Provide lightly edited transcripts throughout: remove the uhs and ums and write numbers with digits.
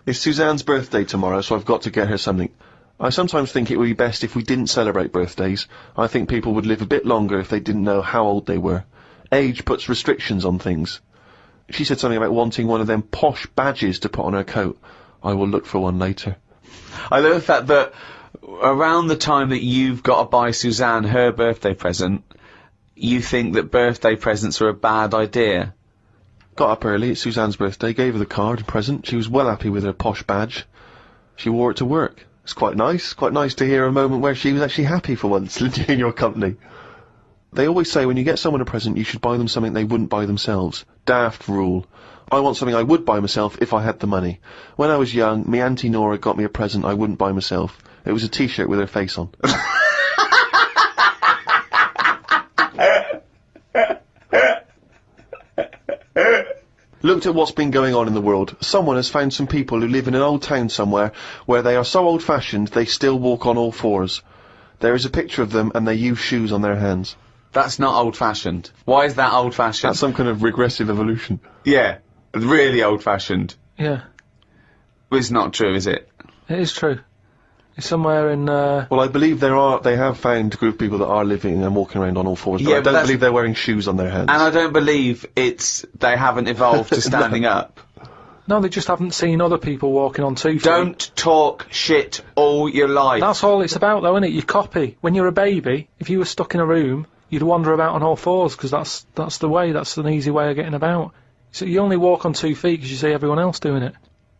It's Suzanne's birthday tomorrow, so I've got to get her something. I sometimes think it would be best if we didn't celebrate birthdays. I think people would live a bit longer if they didn't know how old they were. Age puts restrictions on things. She said something about wanting one of them posh badges to put on her coat. I will look for one later. I love the fact that around the time that you've got to buy Suzanne her birthday present, you think that birthday presents are a bad idea. Got up early, it's Suzanne's birthday, gave her the card and present. She was well happy with her posh badge. She wore it to work. It's quite nice to hear a moment where she was actually happy for once in your company. They always say when you get someone a present, you should buy them something they wouldn't buy themselves. Daft rule. I want something I would buy myself if I had the money. When I was young, me Auntie Nora got me a present I wouldn't buy myself. It was a t-shirt with her face on. Looked at what's been going on in the world. Someone has found some people who live in an old town somewhere where they are so old-fashioned they still walk on all fours. There is a picture of them and they use shoes on their hands. That's not old-fashioned. Why is that old-fashioned? That's some kind of regressive evolution. Yeah, really old-fashioned. Yeah. But it's not true, is it? It is true. It's somewhere in, Well, I believe they have found a group of people that are living and walking around on all fours, but yeah, I don't believe they're wearing shoes on their hands. And I don't believe they haven't evolved to standing up. No, they just haven't seen other people walking on 2 feet. Don't talk shit all your life. That's all it's about, though, isn't it? You copy. When you're a baby, if you were stuck in a room, you'd wander about on all fours, because that's the way, that's an easy way of getting about. So you only walk on 2 feet because you see everyone else doing it.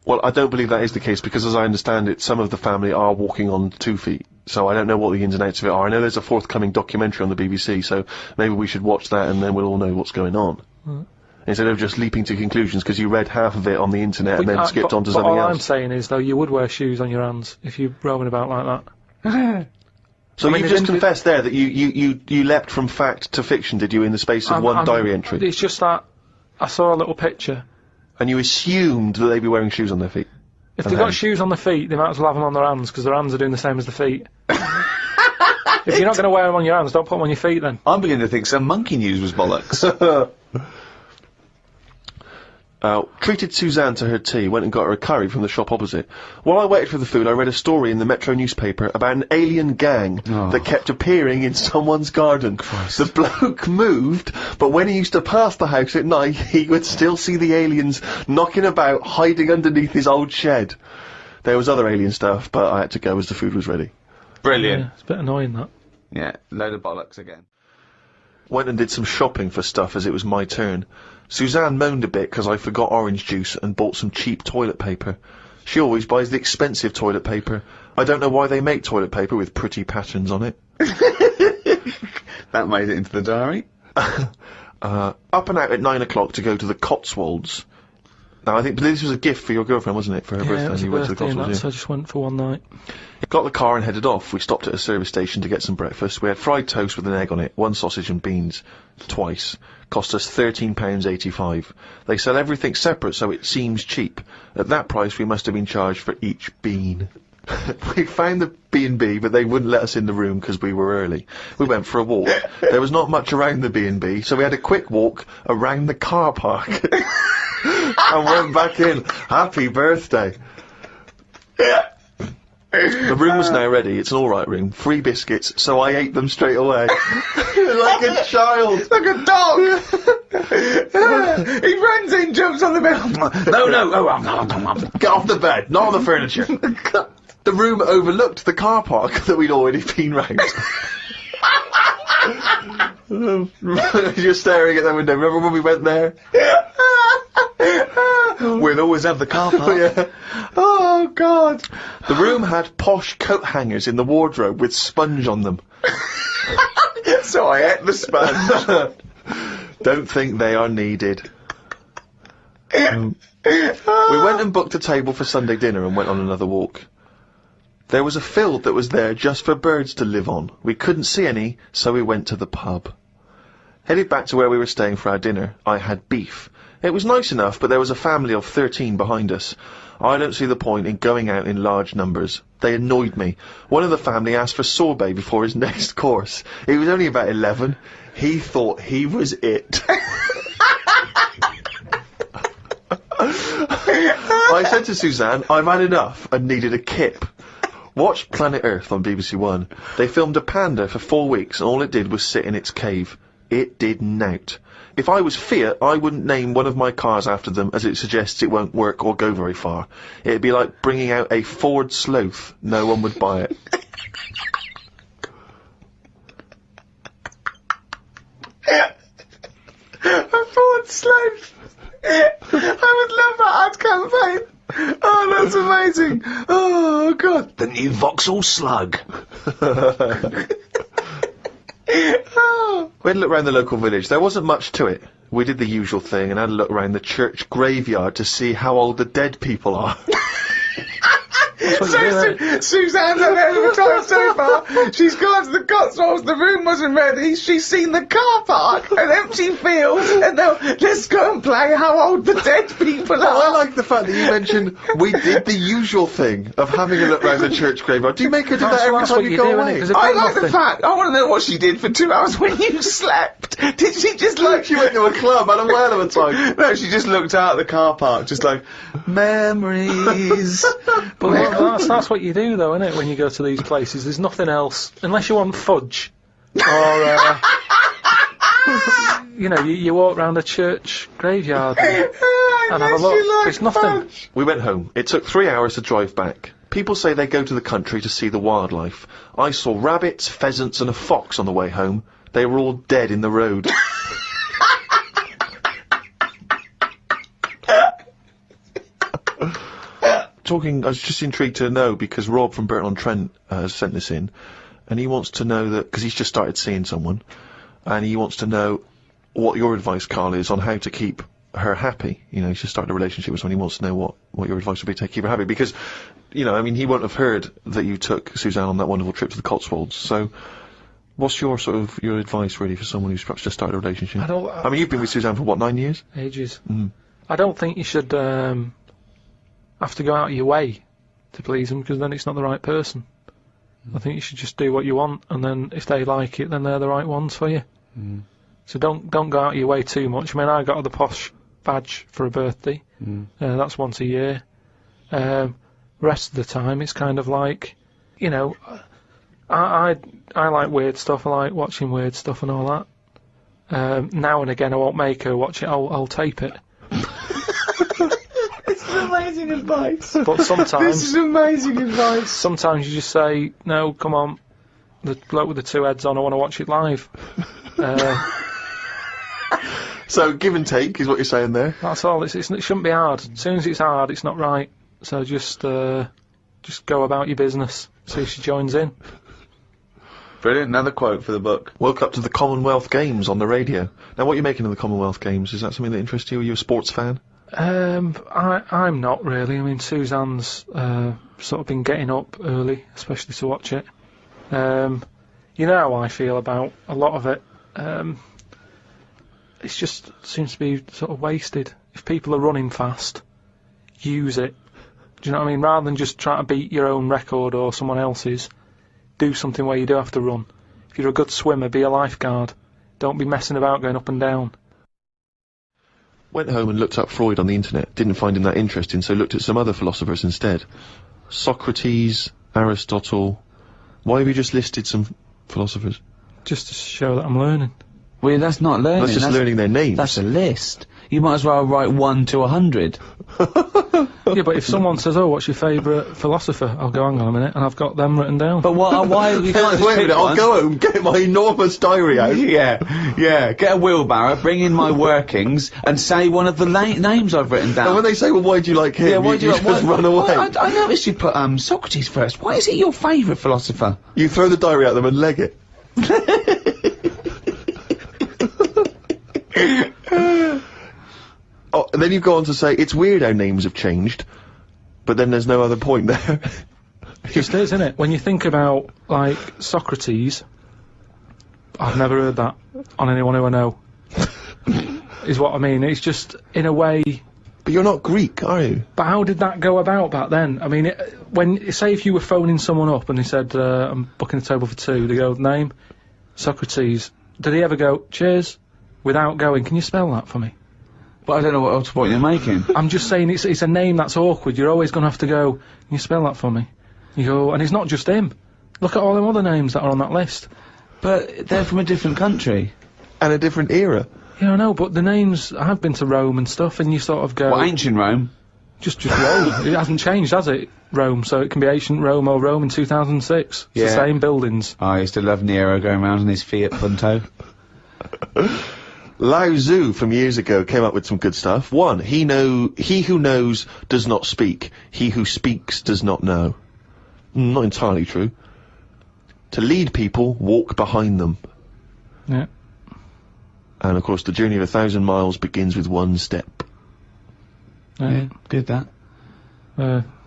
Well, I don't believe that is the case, because as I understand it, some of the family are walking on 2 feet. So I don't know what the ins and outs of it are. I know there's a forthcoming documentary on the BBC, so maybe we should watch that and then we'll all know what's going on. Instead of just leaping to conclusions because you read half of it on the internet and then skipped on to something all else. I'm saying is, though, you would wear shoes on your hands if you're roaming about like that. So you just confessed there that you leapt from fact to fiction, did you, in the space of one diary entry? It's just that I saw a little picture. And you assumed that they'd be wearing shoes on their feet? If they've got shoes on their feet, they might as well have them on their hands, because their hands are doing the same as the feet. If you're not going to wear them on your hands, don't put them on your feet then. I'm beginning to think some monkey news was bollocks. Treated Suzanne to her tea, went and got her a curry from the shop opposite. While I waited for the food, I read a story in the Metro newspaper about an alien gang that kept appearing in someone's garden. Christ. The bloke moved, but when he used to pass the house at night, he would still see the aliens knocking about, hiding underneath his old shed. There was other alien stuff, but I had to go as the food was ready. Brilliant. Yeah, it's a bit annoying, that. Yeah, load of bollocks again. Went and did some shopping for stuff as it was my turn. Suzanne moaned a bit because I forgot orange juice and bought some cheap toilet paper. She always buys the expensive toilet paper. I don't know why they make toilet paper with pretty patterns on it. That made it into the diary. Up and out at 9 o'clock to go to the Cotswolds. Now, I think this was a gift for your girlfriend, wasn't it, for her birthday? Yeah, it was a You went to the birthday and Cotswolds, so I just went for one night. Got the car and headed off. We stopped at a service station to get some breakfast. We had fried toast with an egg on it, 1 sausage and beans. Twice. Cost us £13.85. They sell everything separate, so it seems cheap. At that price, we must have been charged for each bean. We found the B&B, but they wouldn't let us in the room because we were early. We went for a walk. There was not much around the B&B, so we had a quick walk around the car park. And went back in. Happy birthday. The room was now ready. It's an alright room. 3 biscuits, so I ate them straight away. Like a child. Like a dog! He runs in, jumps on the bed. No. Get off the bed, not on the furniture. The room overlooked the car park that we'd already been round. You're staring at that window. Remember when we went there? We'll always have the car park. Yeah. Oh, God. The room had posh coat hangers in the wardrobe with sponge on them. So I ate the sponge. Don't think they are needed. We went and booked a table for Sunday dinner and went on another walk. There was a field that was there just for birds to live on. We couldn't see any, so we went to the pub. Headed back to where we were staying for our dinner. I had beef. It was nice enough, but there was a family of 13 behind us. I don't see the point in going out in large numbers. They annoyed me. One of the family asked for sorbet before his next course. He was only about 11. He thought he was it. I said to Suzanne, I've had enough and needed a kip. Watched Planet Earth on BBC One. They filmed a panda for 4 weeks and all it did was sit in its cave. It did nout. If I was Fiat, I wouldn't name one of my cars after them as it suggests it won't work or go very far. It'd be like bringing out a Ford Sloth. No one would buy it. A Ford Sloth. I would love that ad campaign. Oh, that's amazing. Oh, God. The new Vauxhall Slug. We had a look around the local village. There wasn't much to it. We did the usual thing and had a look around the church graveyard to see how old the dead people are. Suzanne's had a hell of a time so far. She's gone to the Cotswolds, the room wasn't ready, she's seen the car park, an empty field, and now let's go and play how old the dead people are. I like the fact that you mentioned we did the usual thing of having a look round the church graveyard. Do you make her do that every time you go away? I like the fact, I want to know what she did for 2 hours when you slept. Did she just like... She went to a club, had a whale of a time. No, she just looked out at the car park, just like, memories. But that's what you do, though, isn't it? When you go to these places, there's nothing else unless you want fudge, or you know, you walk round a church graveyard and have a look. There's nothing. We went home. It took 3 hours to drive back. People say they go to the country to see the wildlife. I saw rabbits, pheasants, and a fox on the way home. They were all dead in the road. I was just intrigued to know, because Rob from Burton-on-Trent sent this in, and he wants to know that, because he's just started seeing someone, and he wants to know what your advice, Carl, is on how to keep her happy. You know, he's just started a relationship with someone, he wants to know what your advice would be to keep her happy, because, you know, I mean, he won't have heard that you took Suzanne on that wonderful trip to the Cotswolds, so what's your your advice, really, for someone who's perhaps just started a relationship? I mean, you've been with Suzanne for, what, 9 years? Ages. I don't think you should, have to go out of your way to please them, because then it's not the right person. I think you should just do what you want, and then if they like it, then they're the right ones for you. So don't go out of your way too much. I mean, I got the posh badge for a birthday. That's once a year. Rest of the time, it's kind of like, you know, I like weird stuff. I like watching weird stuff and all that. Now and again, I won't make her watch it. I'll tape it. Amazing advice. But sometimes... This is amazing advice. Sometimes you just say, no, come on, the bloke with the 2 heads on, I want to watch it live. So, give and take is what you're saying there. That's all. It shouldn't be hard. As soon as it's hard, it's not right. So just go about your business. See if she joins in. Brilliant. Another quote for the book. Woke up to the Commonwealth Games on the radio. Now, what are you making of the Commonwealth Games? Is that something that interests you? Are you a sports fan? I'm not really. I mean, Suzanne's sort of been getting up early, especially to watch it. You know how I feel about a lot of it. It just seems to be sort of wasted. If people are running fast, use it. Do you know what I mean? Rather than just trying to beat your own record or someone else's, do something where you do have to run. If you're a good swimmer, be a lifeguard. Don't be messing about going up and down. Went home and looked up Freud on the internet. Didn't find him that interesting, so looked at some other philosophers instead. Socrates, Aristotle. Why have you just listed some philosophers? Just to show that I'm learning. Well, that's not learning. That's just learning their names. That's a list. You might as well write 1 to 100. Yeah, but if someone says, "Oh, what's your favourite philosopher?" I'll go, "Hang on a minute," and I've got them written down. But why you can't just Wait a pick minute, one. I'll go home, get my enormous diary out. Yeah. Get a wheelbarrow, bring in my workings, and say one of the names I've written down. And when they say, well, why do you like him? why do you just run away. I noticed you put Socrates first. Why is he your favourite philosopher? You throw the diary at them and leg it. Oh, and then you go on to say, it's weird how names have changed, but then there's no other point there. It just is, isn't it? When you think about, like, Socrates, I've never heard that on anyone who I know, is what I mean. It's just, in a way... But you're not Greek, are you? But how did that go about back then? I mean, say if you were phoning someone up and they said, I'm booking a table for 2, they go, name? Socrates. Did he ever go, cheers? Without going, can you spell that for me? But I don't know what point you're making. I'm just saying it's a name that's awkward. You're always going to have to go, can you spell that for me? You go, and it's not just him. Look at all them other names that are on that list. But they're from a different country. And a different era. Yeah, I know, but the names, I've been to Rome and stuff, and you sort of go... Well, ancient Rome? Just Rome. It hasn't changed, has it? Rome, so it can be ancient Rome or Rome in 2006. It's the same buildings. I used to love Nero going around in his Fiat Punto. Lao Tzu from years ago came up with some good stuff. 1, he who knows does not speak. He who speaks does not know. Not entirely true. To lead people, walk behind them. Yeah. And of course, the journey of 1,000 miles begins with 1 step. Yeah, good that.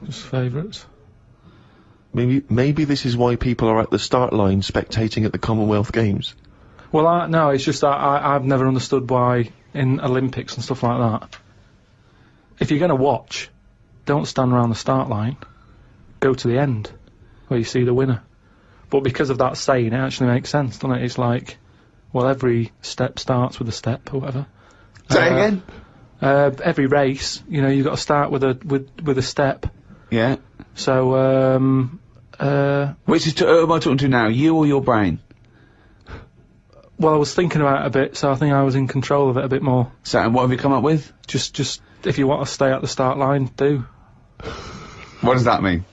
Just favourites. Maybe this is why people are at the start line spectating at the Commonwealth Games. Well, no, it's just that I've never understood why in Olympics and stuff like that, if you're going to watch, don't stand around the start line. Go to the end, where you see the winner. But because of that saying, it actually makes sense, doesn't it? It's like, well, every step starts with a step, or whatever. Say again? Every race, you know, you've got to start with a step. Yeah. So, Which is who am I talking to now, you or your brain? well, I was thinking about it a bit, so I think I was in control of it a bit more. So, and what have you come up with? Just if you want to stay at the start line, do. What does that mean?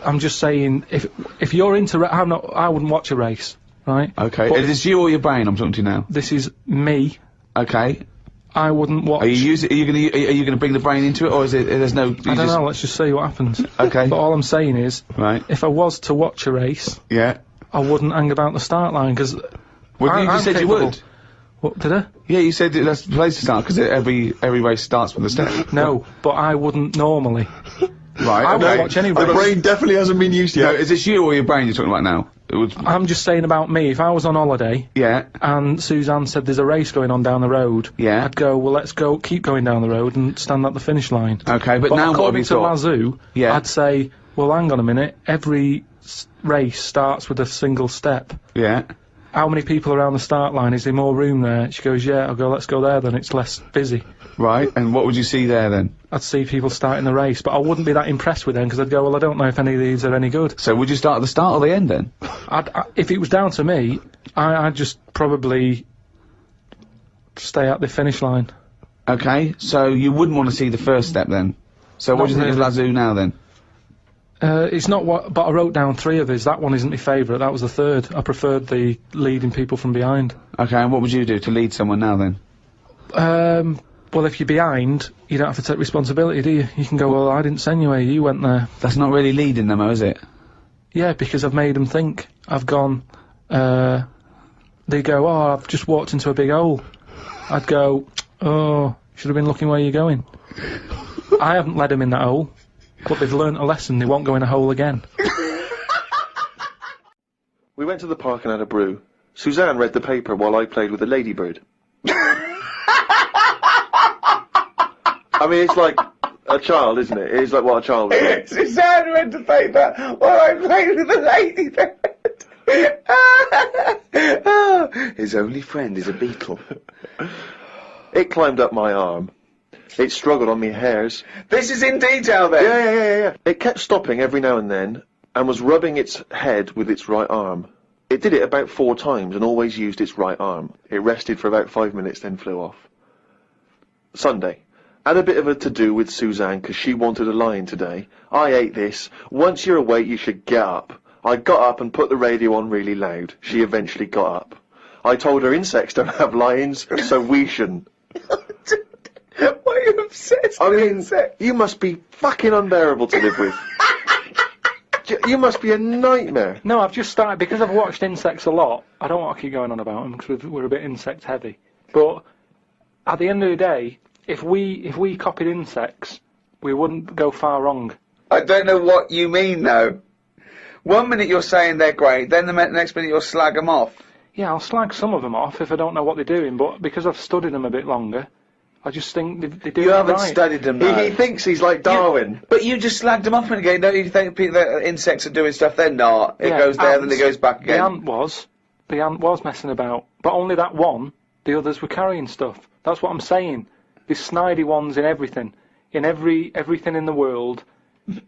I'm just saying, if you're into, I wouldn't watch a race, right? Okay. But Is this you or your brain I'm talking to now? this is me. Okay. I wouldn't watch. Are you gonna bring the brain into it, or is it? There's no. I don't know. Let's just see what happens. Okay. But all I'm saying is, Right. if I was to watch a race, Yeah. I wouldn't hang about the start line because. Well, you just said you would. What did I? Yeah, you said that's the place to start because every race starts with a step. No, but I wouldn't normally. Right. I Okay. won't watch any The race. brain definitely hasn't been used No, yet. is this you or your brain you're talking about now? It was. I'm just saying about me. If I was on holiday Yeah. and Suzanne said there's a race going on down the road, Yeah. I'd go, well, let's go, keep going down the road and stand at the finish line. Okay, but now what have according you to got? Lazoo, Yeah. I'd say, well, hang on a minute. Every race starts with a single step. Yeah. How many people around the start line? Is there more room there? She goes, yeah. I'll go, let's go there then. It's less busy. Right. And what would you see there then? I'd see people starting the race, but I wouldn't be that impressed with them because I'd go, well, I don't know if any of these are any good. So would you start at the start or the end then? If it was down to me, I'd just probably stay at the finish line. Okay. So you wouldn't want to see the first step then. So what Not do you think of really. Lazoo now then? It's not what, but I wrote down 3 of his. That one isn't my favourite. That was the 3rd. I preferred the leading people from behind. Okay. And what would you do to lead someone now then? Well, if you're behind, you don't have to take responsibility, do you? You can go, well, I didn't send you here. You went there. That's not really leading them, though, is it? Yeah, because I've made them think. I've gone. They go, oh, I've just walked into a big hole. I'd go, oh, should have been looking where you're going. I haven't led them in that hole. But they've learnt a lesson, they won't go in a hole again. We went to the park and had a brew. Suzanne read the paper while I played with a ladybird. I mean, it's like a child, isn't it? It's like what a child would do. Suzanne read the paper while I played with the ladybird. His only friend is a beetle. It climbed up my arm. It struggled on me hairs. This is in detail then? Yeah. It kept stopping every now and then, and was rubbing its head with its right arm. It did it about 4 times, and always used its right arm. It rested for about 5 minutes, then flew off. Sunday. Had a bit of a to-do with Suzanne, 'cause she wanted a lion today. I ate this. Once you're awake, you should get up. I got up and put the radio on really loud. She eventually got up. I told her insects don't have lions, so we shouldn't. Why are you obsessed I with mean, insects? you must be fucking unbearable to live with. You must be a nightmare. No, I've just started, because I've watched insects a lot, I don't want to keep going on about them, because we're a bit insect heavy. But, at the end of the day, if we copied insects, we wouldn't go far wrong. I don't know what you mean, though. 1 minute you're saying they're great, then the next minute you'll slag them off. Yeah, I'll slag some of them off if I don't know what they're doing, but because I've studied them a bit longer, I just think they do You it haven't right. studied them, He thinks he's like Darwin. But you just slagged them off again. Don't you think that insects are doing stuff? They're not. It Yeah, goes there, then ants. it goes back The again. ant was messing about, but only that one. The others were carrying stuff. That's what I'm saying. There's snidey ones in everything. In everything in the world,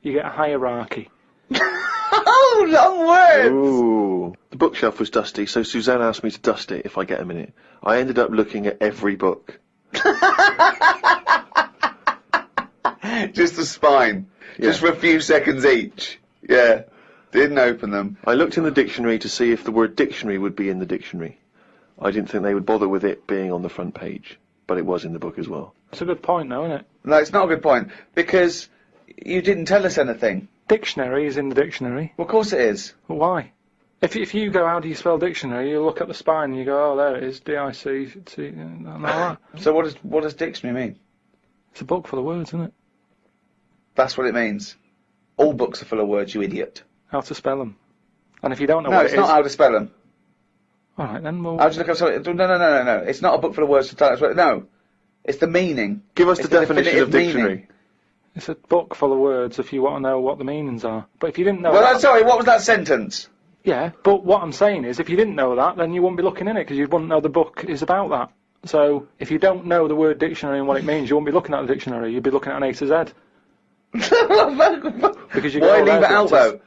you get a hierarchy. Oh, long words! Ooh. The bookshelf was dusty, so Suzanne asked me to dust it if I get a minute. I ended up looking at every book. Just the spine. Just for a few seconds each. Yeah. Didn't open them. I looked in the dictionary to see if the word dictionary would be in the dictionary. I didn't think they would bother with it being on the front page, but it was in the book as well. It's a good point, though, isn't it? No, it's not a good point, because you didn't tell us anything. Dictionary is in the dictionary. Well, of course it is. But why? If you go, how do you spell dictionary, you look at the spine and you go, oh, there it is, D-I-C-C, and all that. So what does dictionary mean? It's a book full of words, isn't it? That's what it means. All books are full of words, you idiot. How to spell them. And if you don't know No, what it's it not is... how to spell them. Alright, then we'll... I'll just look up something. No. It's not a book full of words to tell us what... No. It's the meaning. Give us It's the definition of definitive dictionary. meaning. It's a book full of words if you want to know what the meanings are. But if you didn't know Well, that... sorry, what was that sentence? Yeah, but what I'm saying is, if you didn't know that, then you wouldn't be looking in it, because you wouldn't know the book is about that. So, if you don't know the word dictionary and what it means, you wouldn't be looking at the dictionary, you'd be looking at an A to Z. Because you go, Why oh, leave there's it out, letters. though?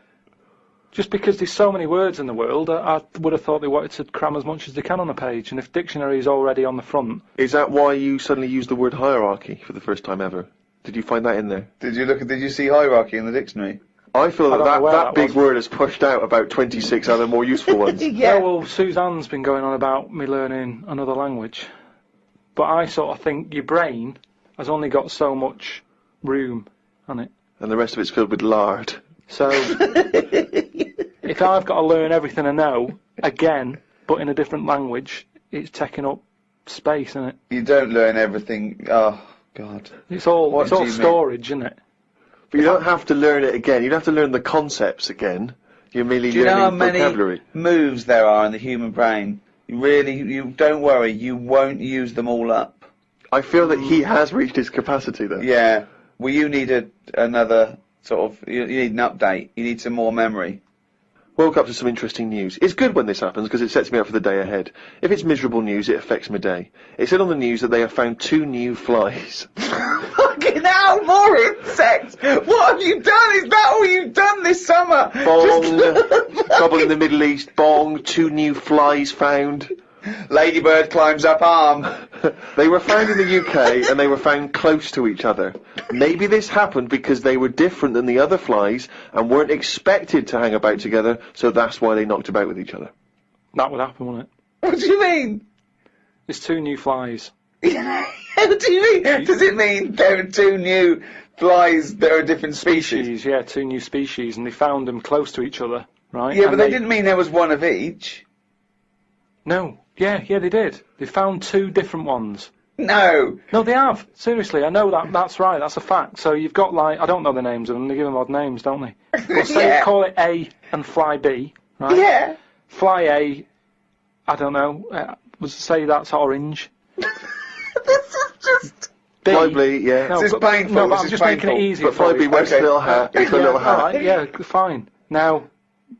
Just because there's so many words in the world, I would have thought they wanted to cram as much as they can on a page, and if dictionary is already on the front... Is that why you suddenly used the word hierarchy for the first time ever? Did you find that in there? Did you see hierarchy in the dictionary? I feel I don't know that where that that big was. word has pushed out about 26 other more useful ones. Yeah, well, Suzanne's been going on about me learning another language. But I sort of think your brain has only got so much room on it. And the rest of it's filled with lard. So, if I've got to learn everything I know, again, but in a different language, it's taking up space, isn't it? You don't learn everything. Oh, God. It's all What do you mean? storage, isn't it? But you don't have to learn it again. You don't have to learn the concepts again. You're merely Do you know how learning many vocabulary. moves there are in the human brain? You don't worry, you won't use them all up. I feel that he has reached his capacity, though. Yeah. Well, you need another sort of... You need an update. You need some more memory. Woke up to some interesting news. It's good when this happens because it sets me up for the day ahead. If it's miserable news, it affects my day. It said on the news that they have found 2 new flies. Fucking hell, more insects! What have you done? Is that all you've done this summer? Bong! Trouble in the Middle East. Bong! 2 new flies found. Ladybird climbs up arm. They were found in the UK and they were found close to each other. Maybe this happened because they were different than the other flies and weren't expected to hang about together, so that's why they knocked about with each other. That would happen, wouldn't it? What do you mean? It's 2 new flies. What do you mean? Does it mean there are 2 new flies that are a different species? Yeah, 2 new species, and they found them close to each other, right? Yeah, And but they didn't mean there was one of each. No. Yeah, they did. They found 2 different ones. No. No, they have. Seriously, I know that. That's right. That's a fact. So you've got, like, I don't know the names of them. They give them odd names, don't they? Well, say Yeah. call it A and fly B, right? Yeah. Fly A, I don't know. Say that's orange. This is just... B. Fly B, yeah. No, This is but, painful, No, but this I'm is just making it painful. easier But for Fly you. B wears a Okay. little hat. It's a little hat. Alright, yeah, fine. Now,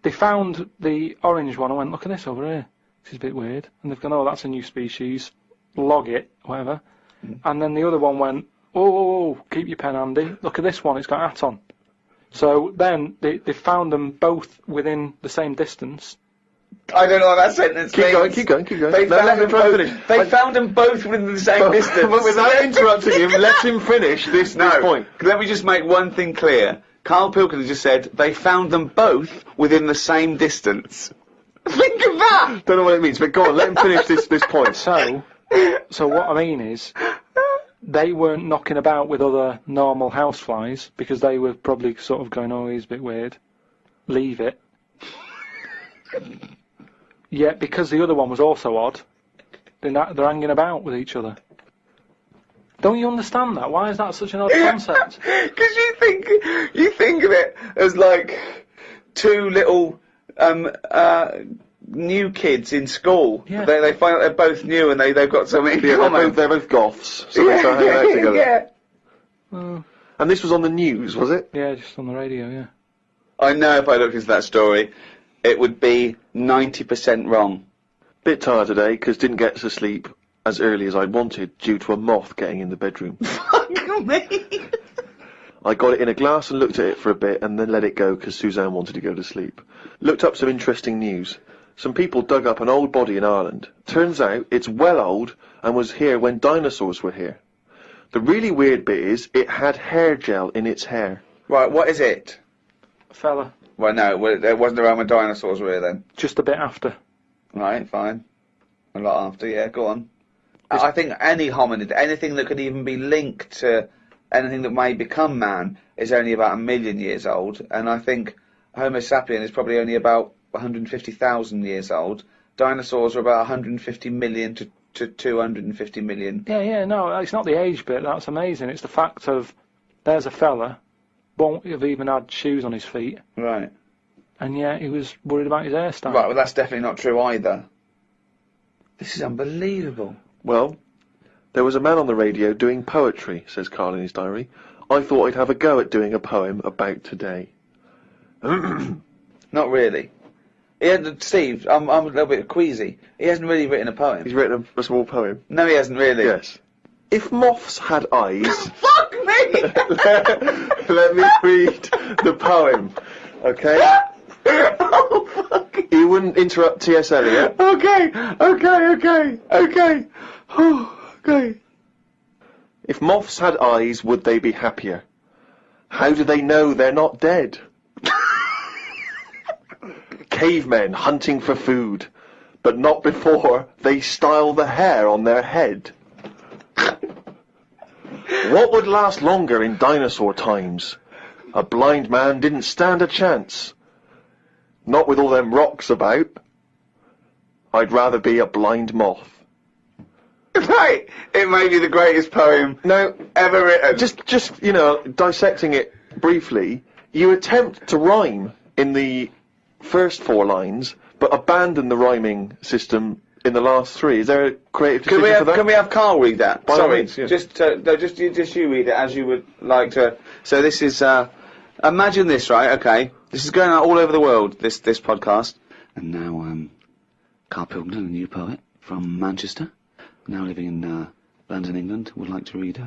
they found the orange one. I went, look at this over here. This is a bit weird. And they've gone, oh, that's a new species. Log it, whatever. And then the other one went, oh, keep your pen handy. Look at this one, it's got a hat on. So then they found them both within the same distance. I don't know what that sentence Keep means. going. They No, found let him them try and both. finish. They found them both within the same distance. But without interrupting him, let him finish this point. Let me just make one thing clear. Karl Pilkington just said they found them both within the same distance. Think of that! Don't know what it means, but go on, let him finish this point. So what I mean is, they weren't knocking about with other normal houseflies, because they were probably sort of going, oh, he's a bit weird. Leave it. Yet, because the other one was also odd, they're hanging about with each other. Don't you understand that? Why is that such an odd concept? Because you think of it as like 2 little new kids in school. Yeah. They find out they're both new and they've got something in Yeah, common. they're both goths, so they start hanging out together. Yeah. Oh, And this was on the news, was it? yeah, just on the radio, yeah. I know if I looked into that story, it would be 90% wrong. Bit tired today, because didn't get to sleep as early as I'd wanted due to a moth getting in the bedroom. Fuck me. I got it in a glass and looked at it for a bit and then let it go because Suzanne wanted to go to sleep. Looked up some interesting news. Some people dug up an old body in Ireland. Turns out it's well old and was here when dinosaurs were here. The really weird bit is it had hair gel in its hair. Right, what is it? Fella, Well, no, it wasn't around when dinosaurs were here then. just a bit after. Right, fine. A lot after, yeah, go on. I think any hominid, anything that could even be linked to anything that may become man, is only about 1 million years old, and I think Homo sapien is probably only about 150,000 years old. Dinosaurs are about 150 million to 250 million. Yeah, no, it's not the age bit, that's amazing. It's the fact of, there's a fella, won't have even had shoes on his feet, Right. and yet he was worried about his hairstyle. Right, well that's definitely not true either. This is unbelievable. Well, there was a man on the radio doing poetry, says Carl in his diary. I thought I'd have a go at doing a poem about today. Not really. Steve, I'm a little bit queasy. He hasn't really written a poem. He's written a small poem. No, he hasn't really. Yes. If moths had eyes... Fuck me! Let me read the poem, okay? Oh, fuck. You wouldn't interrupt T.S. Eliot. Okay. Okay. If moths had eyes, would they be happier? How do they know they're not dead? Cavemen hunting for food, but not before they style the hair on their head. What would last longer in dinosaur times? A blind man didn't stand a chance. Not with all them rocks about. I'd rather be a blind moth. Right, it may be the greatest poem Now, ever written. just dissecting it briefly, you attempt to rhyme in the first 4 lines, but abandon the rhyming system in the last 3. Is there a creative decision for that? Can we have Carl read that? By all Sorry, means, yeah. just you read it as you would like to. So this is imagine this, right? Okay, this is going out all over the world. This podcast. And now Karl Pilkington, a new poet from Manchester, now living in London, England, would like to read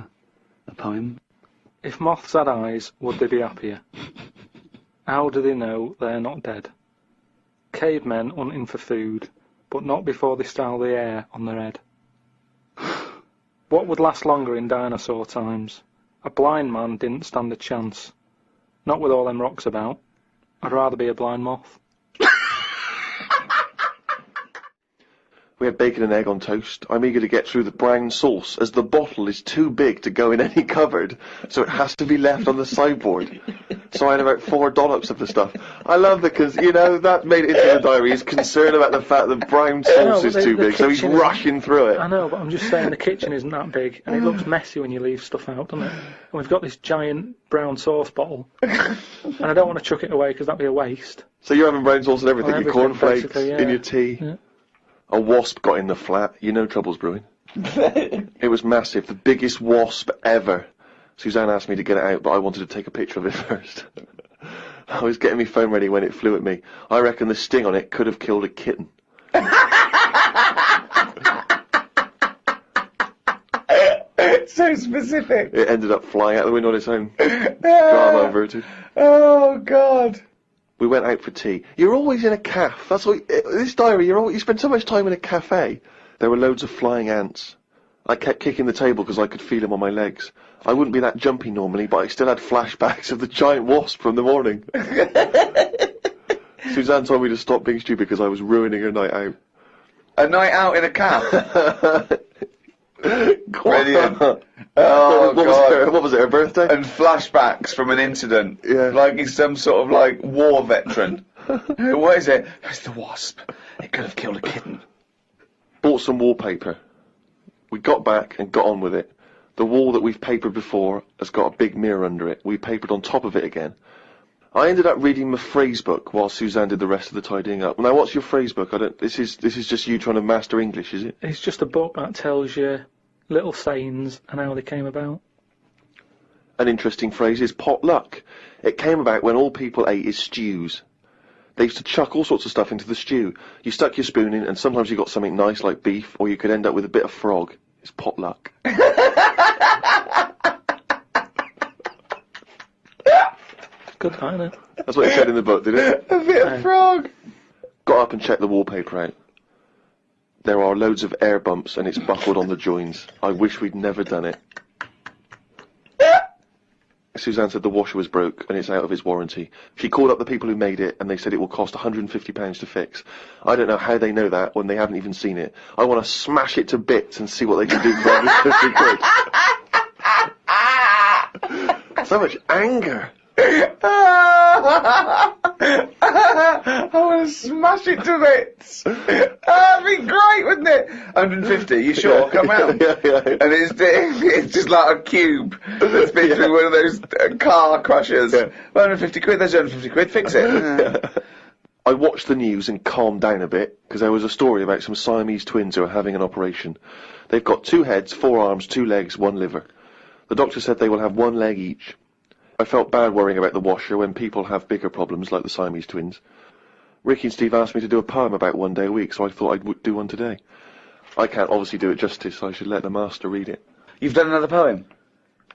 a poem. If moths had eyes, would they be happier? How do they know they're not dead? Cavemen hunting for food, but not before they style the hair on their head. What would last longer in dinosaur times? A blind man didn't stand a chance. Not with all them rocks about. I'd rather be a blind moth. We had bacon and egg on toast. I'm eager to get through the brown sauce, as the bottle is too big to go in any cupboard, so it has to be left on the sideboard. So I had about 4 dollops of the stuff. I love that because, that made it into the diary. He's concerned about the fact that brown sauce is too big, so he's rushing through it. I know, but I'm just saying the kitchen isn't that big, and it looks messy when you leave stuff out, doesn't it? And we've got this giant brown sauce bottle, and I don't want to chuck it away because that'd be a waste. So you're having brown sauce and everything, your cornflakes, basically, yeah. in your tea. Yeah. A wasp got in the flat. You know trouble's brewing. It was massive, the biggest wasp ever. Suzanne asked me to get it out, but I wanted to take a picture of it first. I was getting my phone ready when it flew at me. I reckon the sting on it could have killed a kitten. So specific. It ended up flying out the window on its own. Drama averted. Oh God. We went out for tea. You're always in a cafe. That's what this diary. You spend so much time in a cafe. There were loads of flying ants. I kept kicking the table because I could feel them on my legs. I wouldn't be that jumpy normally, but I still had flashbacks of the giant wasp from the morning. Suzanne told me to stop being stupid because I was ruining her night out. A night out in a cafe. Brilliant. Oh, what was it, her birthday? And flashbacks from an incident. Yeah. Like he's some sort of war veteran. What is it? It's the wasp. It could have killed a kitten. Bought some wallpaper. We got back and got on with it. The wall that we've papered before has got a big mirror under it. We papered on top of it again. I ended up reading my phrase book while Suzanne did the rest of the tidying up. Now, what's your phrase book? This is just you trying to master English, is it? It's just a book that tells you little sayings and how they came about. An interesting phrase is potluck. It came about when all people ate is stews. They used to chuck all sorts of stuff into the stew. You stuck your spoon in, and sometimes you got something nice like beef, or you could end up with a bit of frog. It's potluck. Good, isn't it? That's what it said in the book, did it? A bit of frog. Got up and checked the wallpaper out. There are loads of air bumps, and it's buckled on the joins. I wish we'd never done it. Suzanne said the washer was broke and it's out of its warranty. She called up the people who made it and they said it will cost £150 to fix. I don't know how they know that when they haven't even seen it. I want to smash it to bits and see what they can do for 150 quid. So much anger. I want to smash it to bits. That'd be great, wouldn't it? 150, you sure? Come round. Yeah. And it's just like a cube that's been through one of those car crushers. Yeah. 150 quid, there's 150 quid, fix it. I watched the news and calmed down a bit because there was a story about some Siamese twins who are having an operation. They've got 2 heads, 4 arms, 2 legs, 1 liver. The doctor said they will have 1 leg each. I felt bad worrying about the washer when people have bigger problems like the Siamese twins. Ricky and Steve asked me to do a poem about 1 day a week, so I thought I'd do one today. I can't obviously do it justice, so I should let the master read it. You've done another poem?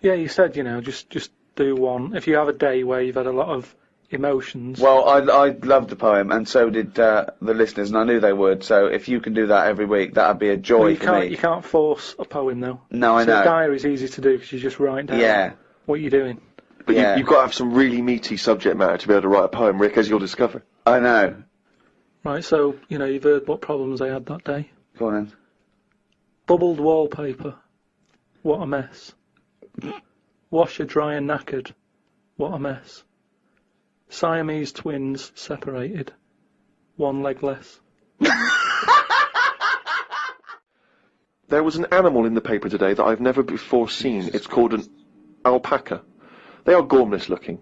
Yeah, you said, just do one. If you have a day where you've had a lot of emotions. Well, I loved the poem, and so did the listeners, and I knew they would, so if you can do that every week, that'd be a joy for me. You can't force a poem, though. No, I know. So a diary's easy to do because you just write down what you're doing. But Yeah. you've got to have some really meaty subject matter to be able to write a poem, Rick, as you'll discover. I know. Right, so, you've heard what problems they had that day. Go on then. Bubbled wallpaper. What a mess. Washer dry and knackered. What a mess. Siamese twins separated. 1 leg less. There was an animal in the paper today that I've never before seen. It's called an alpaca. They are gormless looking.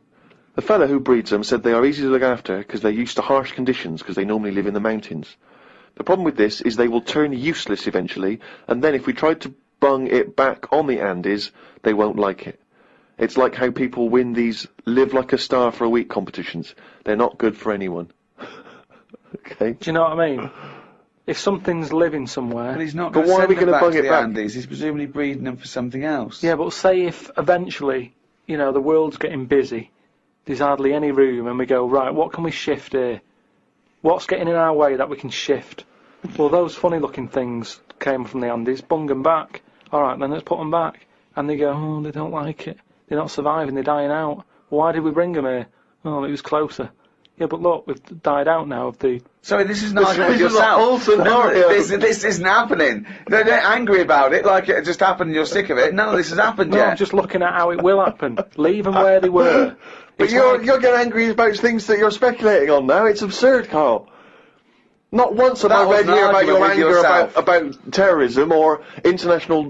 The fellow who breeds them said they are easy to look after because they're used to harsh conditions because they normally live in the mountains. The problem with this is they will turn useless eventually, and then if we tried to bung it back on the Andes, they won't like it. It's like how people win these live like a star for a week competitions. They're not good for anyone. Okay? Do you know what I mean? If something's living somewhere... But he's not But going to why are we send them gonna back bung to it the back? Andes. He's presumably breeding them for something else. Yeah, but say if eventually, the world's getting busy, there's hardly any room, and we go, right, what can we shift here? What's getting in our way that we can shift? Well, those funny-looking things came from the Andes, bung them back. All right, then let's put them back. And they go, oh, they don't like it. They're not surviving, they're dying out. Why did we bring them here? Oh, it was closer. Yeah, but look, we've died out now of the... Sorry, this is an argument with This is a whole yourself. scenario. This isn't happening. Don't get angry about it like it just happened and you're sick of it. None of this has happened No, yet. I'm just looking at how it will happen. Leave them where they were. But It's you're like- getting angry about things that you're speculating on now. It's absurd, Carl. Not once have That I was read an here about argument your with anger yourself. about terrorism or international,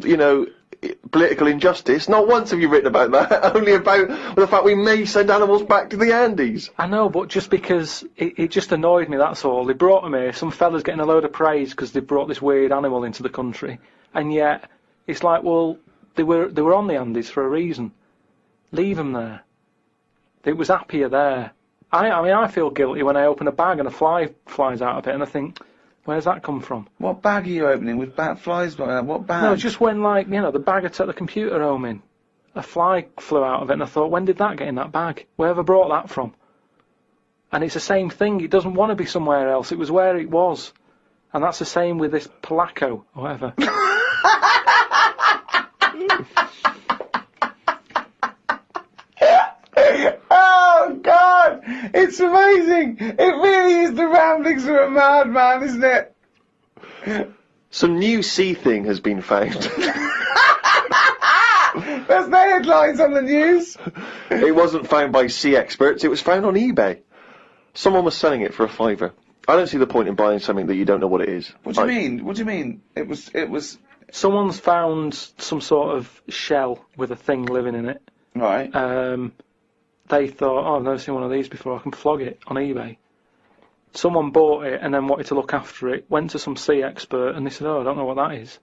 political injustice. Not once have you written about that. Only about the fact we may send animals back to the Andes. I know, but just because it just annoyed me, that's all. They brought them here, some fella's getting a load of praise because they brought this weird animal into the country, and yet it's like, well, they were on the Andes for a reason. Leave them there. It was happier there. I mean, I feel guilty when I open a bag and a fly flies out of it, and I think, where's that come from? What bag are you opening with flies? What bag? No, just when, the bag I took the computer home in, a fly flew out of it, and I thought, when did that get in that bag? Wherever brought that from? And it's the same thing. It doesn't want to be somewhere else. It was where it was. And that's the same with this Polaco, or whatever. Oh, God! It's amazing! It really is the ramblings of a madman, isn't it? Some new sea thing has been found. There's no headlines on the news. It wasn't found by sea experts. It was found on eBay. Someone was selling it for a £5. I don't see the point in buying something that you don't know what it is. What do you mean? What do you mean? It was... Someone's found some sort of shell with a thing living in it. Right. They thought, oh, I've never seen one of these before, I can flog it on eBay. Someone bought it and then wanted to look after it, went to some sea expert, and they said, oh, I don't know what that is.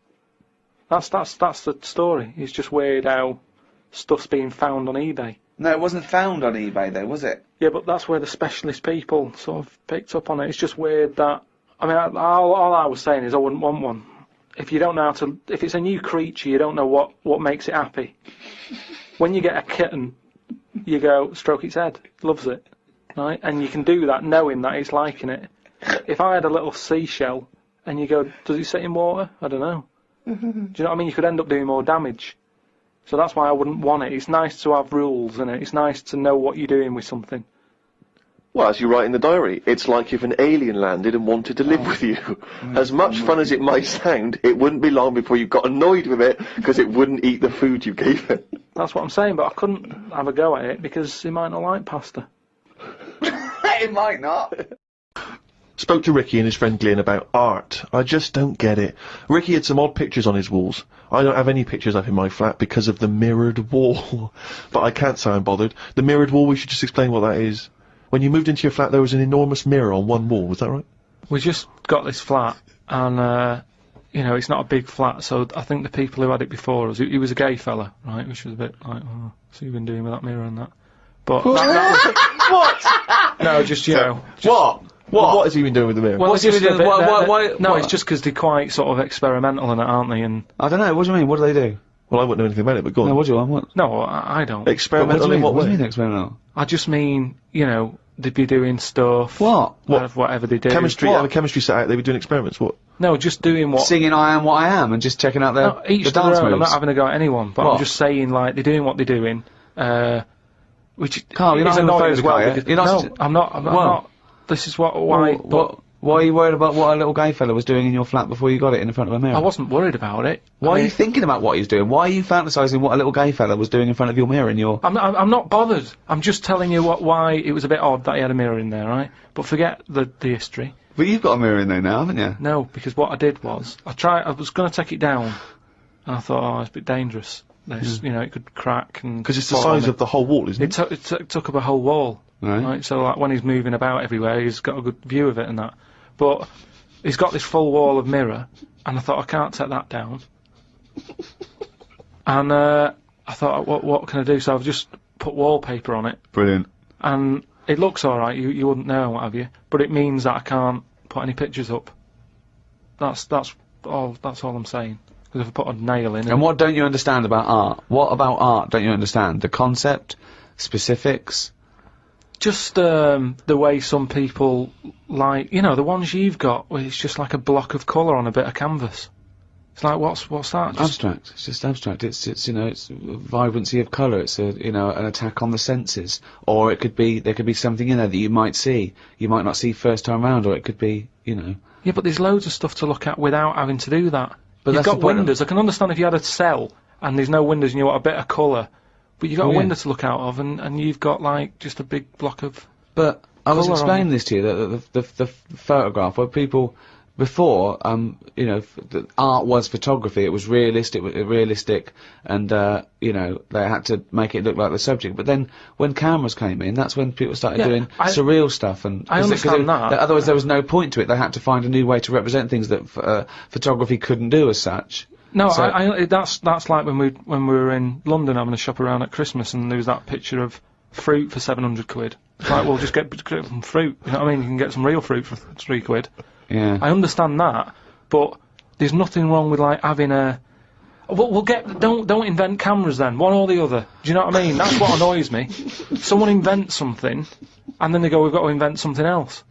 That's the story. It's just weird how stuff's being found on eBay. No, it wasn't found on eBay though, was it? Yeah, but that's where the specialist people sort of picked up on it. It's just weird that, I mean, all I was saying is I wouldn't want one. If you don't know how to, if it's a new creature, you don't know what makes it happy. When you get a kitten, you go, stroke its head, loves it, right? And you can do that knowing that it's liking it. If I had a little seashell and you go, does it sit in water? I don't know. Do you know what I mean? You could end up doing more damage. So that's why I wouldn't want it. It's nice to have rules in it. It's nice to know what you're doing with something. Well, as you write in the diary, it's like if an alien landed and wanted to live with you. As much fun as it might sound, it wouldn't be long before you got annoyed with it because it wouldn't eat the food you gave it. That's what I'm saying, but I couldn't have a go at it because it might not like pasta. It might not. Spoke to Ricky and his friend Glyn about art. I just don't get it. Ricky had some odd pictures on his walls. I don't have any pictures up in my flat because of the mirrored wall. But I can't say I'm bothered. The mirrored wall, we should just explain what that is. When you moved into your flat, there was an enormous mirror on one wall, was that right? We just got this flat, and, you know, it's not a big flat, so I think the people who had it before us, he was a gay fella, right, which was a bit like, oh, so you've been doing with that mirror and that. But that What? No, just, you know. Just, what? What has he been doing with the mirror? Well, What's he been doing? No, it's just because they're quite sort of experimental in it, aren't they? And I don't know, what do you mean? What do they do? Well, I wouldn't know anything about it, but go on. No, what do you want? What? No, I don't. Experimental in what way? What do you mean experimental? I just mean, you know, they'd be doing stuff. What? Whatever they do. Chemistry, What? have a chemistry set out, they were doing experiments, what? No, just doing what... Singing I Am What I Am and just checking out No, each the to dance their own. moves. I'm not having a go at anyone, but What? I'm just saying, like, they're doing what they're doing, which Carl, you're is not annoying as homophobic, well. are you? Because, You're not no, I'm not. This is why... Why are you worried about what a little gay fella was doing in your flat before you got it in front of a mirror? I wasn't worried about it. Why are you thinking about what he's doing? Why are you fantasising what a little gay fella was doing in front of your mirror in your... I'm not bothered. I'm just telling you why it was a bit odd that he had a mirror in there, right? But forget the history. But you've got a mirror in there now, haven't you? No, because what I did was, I was going to take it down, and I thought, oh, it's a bit dangerous. This, you know, it could crack and... Because it's the size of the whole wall, isn't it? It took up a whole wall. Right. So, like, when he's moving about everywhere, he's got a good view of it and that. But he's got this full wall of mirror, and I thought, I can't take that down. And I thought, what can I do? So I've just put wallpaper on it. Brilliant. And it looks alright, you wouldn't know, what have you? But it means that I can't put any pictures up. That's all I'm saying. Because if I put a nail in... And what don't you understand about art? What about art don't you understand? The concept? Specifics? Just the way some people like, you know, the ones you've got, where it's just like a block of colour on a bit of canvas. It's like, what's that? Abstract. It's just abstract. It's you know, it's vibrancy of colour. It's a, you know, an attack on the senses. Or it could be, there could be something in there that you might see. You might not see first time round, or it could be, you know. Yeah, but there's loads of stuff to look at without having to do that. But You've that's got the point. windows. I can understand if you had a cell and there's no windows and you want a bit of colour. But you've got a window to look out of, and you've got, like, just a big block of... But I was colour explaining this to you, that the photograph where people before, you know, the art was photography. It was realistic, and you know, they had to make it look like the subject. But then when cameras came in, that's when people started doing surreal stuff. And I understand that. Otherwise, there was no point to it. They had to find a new way to represent things that photography couldn't do as such. No, So- that's like when we were in London having a shop around at Christmas, and there was that picture of fruit for 700 quid. It's like, well, just get some fruit. You know what I mean? You can get some real fruit for 3 quid. Yeah. I understand that, but there's nothing wrong with, like, having a... We'll get... Don't invent cameras then, one or the other. Do you know what I mean? That's what annoys me. Someone invents something, and then they go, we've got to invent something else.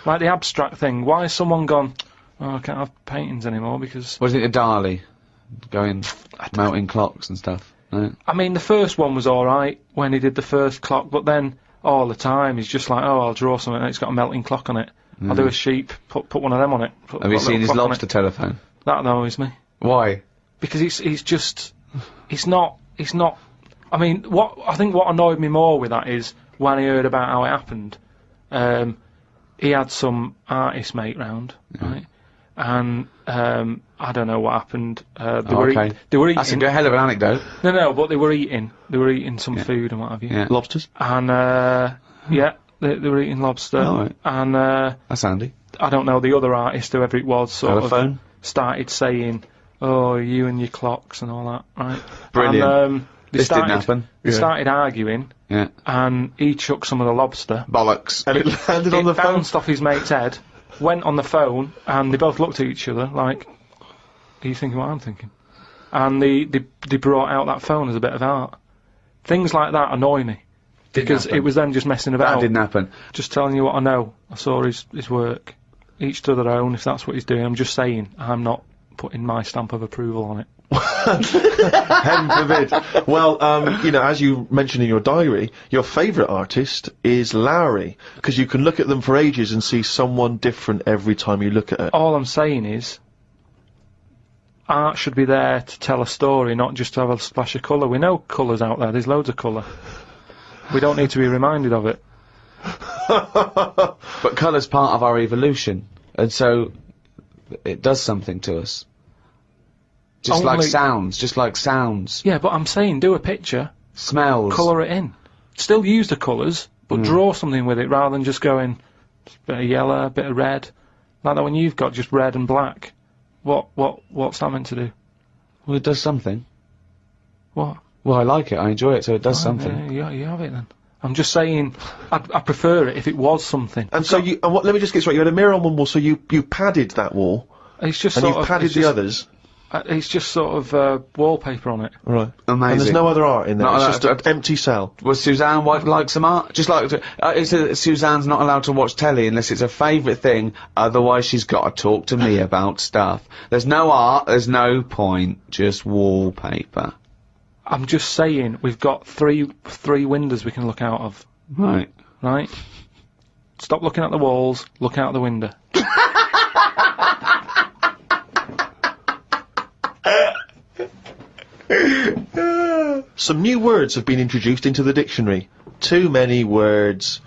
Like the abstract thing. Why has someone gone, oh, I can't have paintings anymore because... Was it a Dali? Going, melting clocks and stuff? No? I mean, the first one was alright, when he did the first clock, but then, all the time, he's just like, oh, I'll draw something, and it's got a melting clock on it. I'll do a sheep, put one of them on it. Have you seen his lobster telephone? That annoys me. Why? Because it's not, I mean, I think what annoyed me more with that is, when I heard about how it happened, he had some artist mate round, right? And, I don't know what happened, they were eating. That's a hell of an anecdote. No, but they were eating some food and what have you. Yeah. Lobsters? And, yeah, they were eating lobster. Oh, right. And, That's handy. I don't know, the other artist, whoever it was, sort Telephone? of started saying, oh, you and your clocks and all that, right? Brilliant. And, This didn't happen. They started arguing, Yeah. and he chucked some of the lobster. Bollocks. And it landed on the It phone. bounced off his mate's head, went on the phone, and they both looked at each other like, are you thinking what I'm thinking? And they brought out that phone as a bit of art. Things like that annoy me. Because happen. it was then just messing That about. didn't happen. Just telling you what I know. I saw his work. Each to their own, if that's what he's doing. I'm just saying, I'm not putting my stamp of approval on it. Heaven forbid. Well, you know, as you mentioned in your diary, your favourite artist is Lowry, because you can look at them for ages and see someone different every time you look at it. All I'm saying is, art should be there to tell a story, not just to have a splash of colour. We know colour's out there, there's loads of colour. We don't need to be reminded of it. But colour's part of our evolution, and so it does something to us. Just like sounds. Yeah, but I'm saying, do a picture, Smells. colour it in. Still use the colours, but draw something with it rather than just going, a bit of yellow, a bit of red. Like that when you've got just red and black. What's that meant to do? Well, it does something. What? Well, I like it, I enjoy it, so it does something. Yeah, you have it then. I'm just saying, I prefer it if it was something. And so you, and what, let me just get straight, you had a mirror on one wall, so you padded that wall, It's just and sort you of, padded it's the just, others. It's just sort of wallpaper on it. Right. Amazing. And there's no other art in there, No, it's no, just an empty cell. Was Suzanne White like some art? Just like Suzanne's not allowed to watch telly unless it's her favourite thing. Otherwise, she's got to talk to me about stuff. There's no art. There's no point. Just wallpaper. I'm just saying, we've got three windows we can look out of. Right. Right? Stop looking at the walls. Look out the window. Some new words have been introduced into the dictionary. Too many words.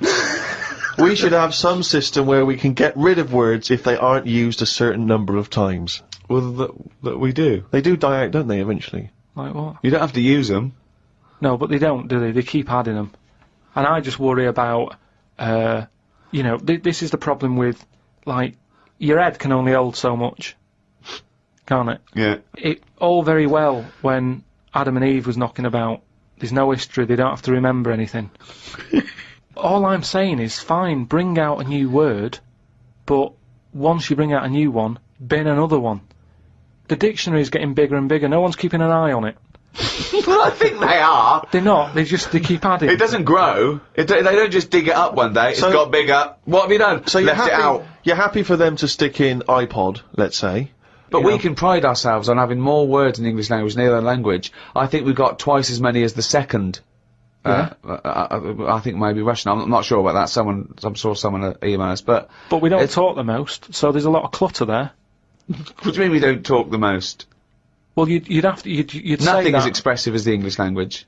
We should have some system where we can get rid of words if they aren't used a certain number of times. Well, that we do. They do die out, don't they, eventually? Like what? You don't have to use them. No, but they don't, do they? They keep adding them. And I just worry about, you know, this is the problem with, like, your head can only hold so much. Can't it? Yeah. It all very well when Adam and Eve was knocking about. There's no history, they don't have to remember anything. All I'm saying is, fine, bring out a new word, but once you bring out a new one, bin another one. The dictionary is getting bigger and bigger, no one's keeping an eye on it. Well, I think they are. They're not, they keep adding. It doesn't grow. They don't just dig it up one day. So- It's got bigger. What have you done? So you're Left happy, it out. you're happy for them to stick in iPod, let's say. But You we know. can pride ourselves on having more words in the English language than any other language. I think we've got twice as many as the second. I think maybe Russian. I'm not sure about that. I'm sure someone email us, but But we don't it's- talk the most, so there's a lot of clutter there. what do you mean we don't talk the most? Well, you'd have to, you'd say Nothing that. as expressive as the English language.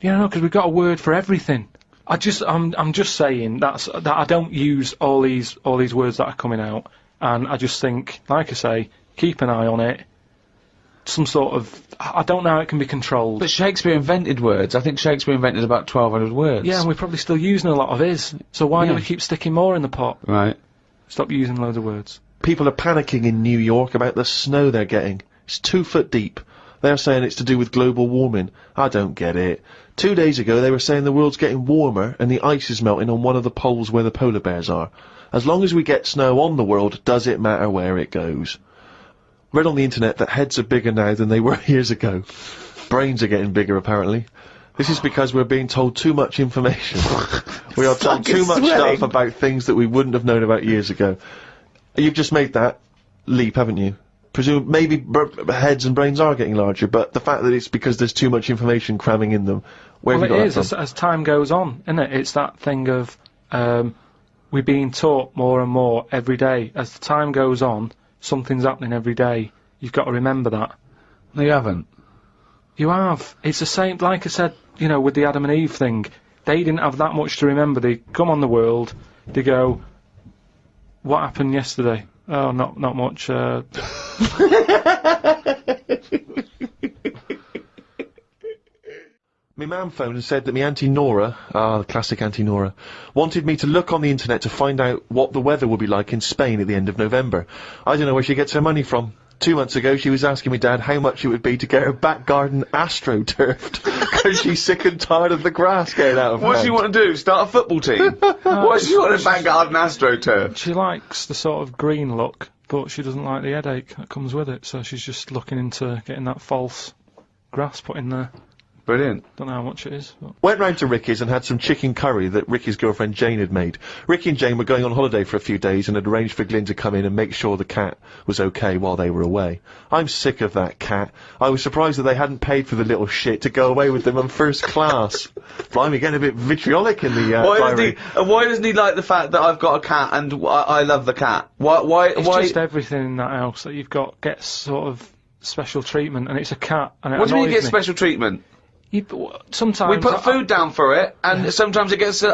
Yeah, no, because we've got a word for everything. I'm just saying that I don't use all these words that are coming out, and I just think, like I say, keep an eye on it. Some sort of, I don't know how it can be controlled. But Shakespeare invented words. I think Shakespeare invented about 1,200 words. Yeah, and we're probably still using a lot of his. So why do Yeah. we keep sticking more in the pot? Right. Stop using loads of words. People are panicking in New York about the snow they're getting. It's 2 foot deep. They're saying it's to do with global warming. I don't get it. 2 days ago they were saying the world's getting warmer and the ice is melting on one of the poles where the polar bears are. As long as we get snow on the world, does it matter where it goes? Read on the internet that heads are bigger now than they were years ago. Brains are getting bigger apparently. This is because we're being told too much information. We are told too much stuff about things that we wouldn't have known about years ago. You've just made that leap, haven't you? Presume maybe heads and brains are getting larger, but the fact that it's because there's too much information cramming in them. Where Well, have you it got is, that from? as time goes on, isn't it? It's that thing of, we're being taught more and more every day. As the time goes on, something's happening every day. You've got to remember that. No, you haven't. You have. It's the same, like I said, you know, with the Adam and Eve thing. They didn't have that much to remember. They come on the world, they go, what happened yesterday? Oh, not much, My mum phoned and said that my Auntie Nora, the classic Auntie Nora, wanted me to look on the internet to find out what the weather will be like in Spain at the end of November. I don't know where she gets her money from. 2 months ago, she was asking me, Dad, how much it would be to get her back garden astroturfed because she's sick and tired of the grass getting out of What does hand. she want to do? Start a football team? What does she want a back garden astroturf? She likes the sort of green look, but she doesn't like the headache that comes with it, so she's just looking into getting that false grass put in there. Brilliant. Don't know how much it is. But. Went round to Ricky's and had some chicken curry that Ricky's girlfriend Jane had made. Ricky and Jane were going on holiday for a few days and had arranged for Glyn to come in and make sure the cat was okay while they were away. I'm sick of that cat. I was surprised that they hadn't paid for the little shit to go away with them on first class. Blimey, getting a bit vitriolic in the diary. Why doesn't he like the fact that I've got a cat and I love the cat? Why? It's just everything in that house that you've got gets sort of special treatment, and it's a cat, and it What do you mean you annoys get me. special treatment? Sometimes We put food down for it, and sometimes it gets on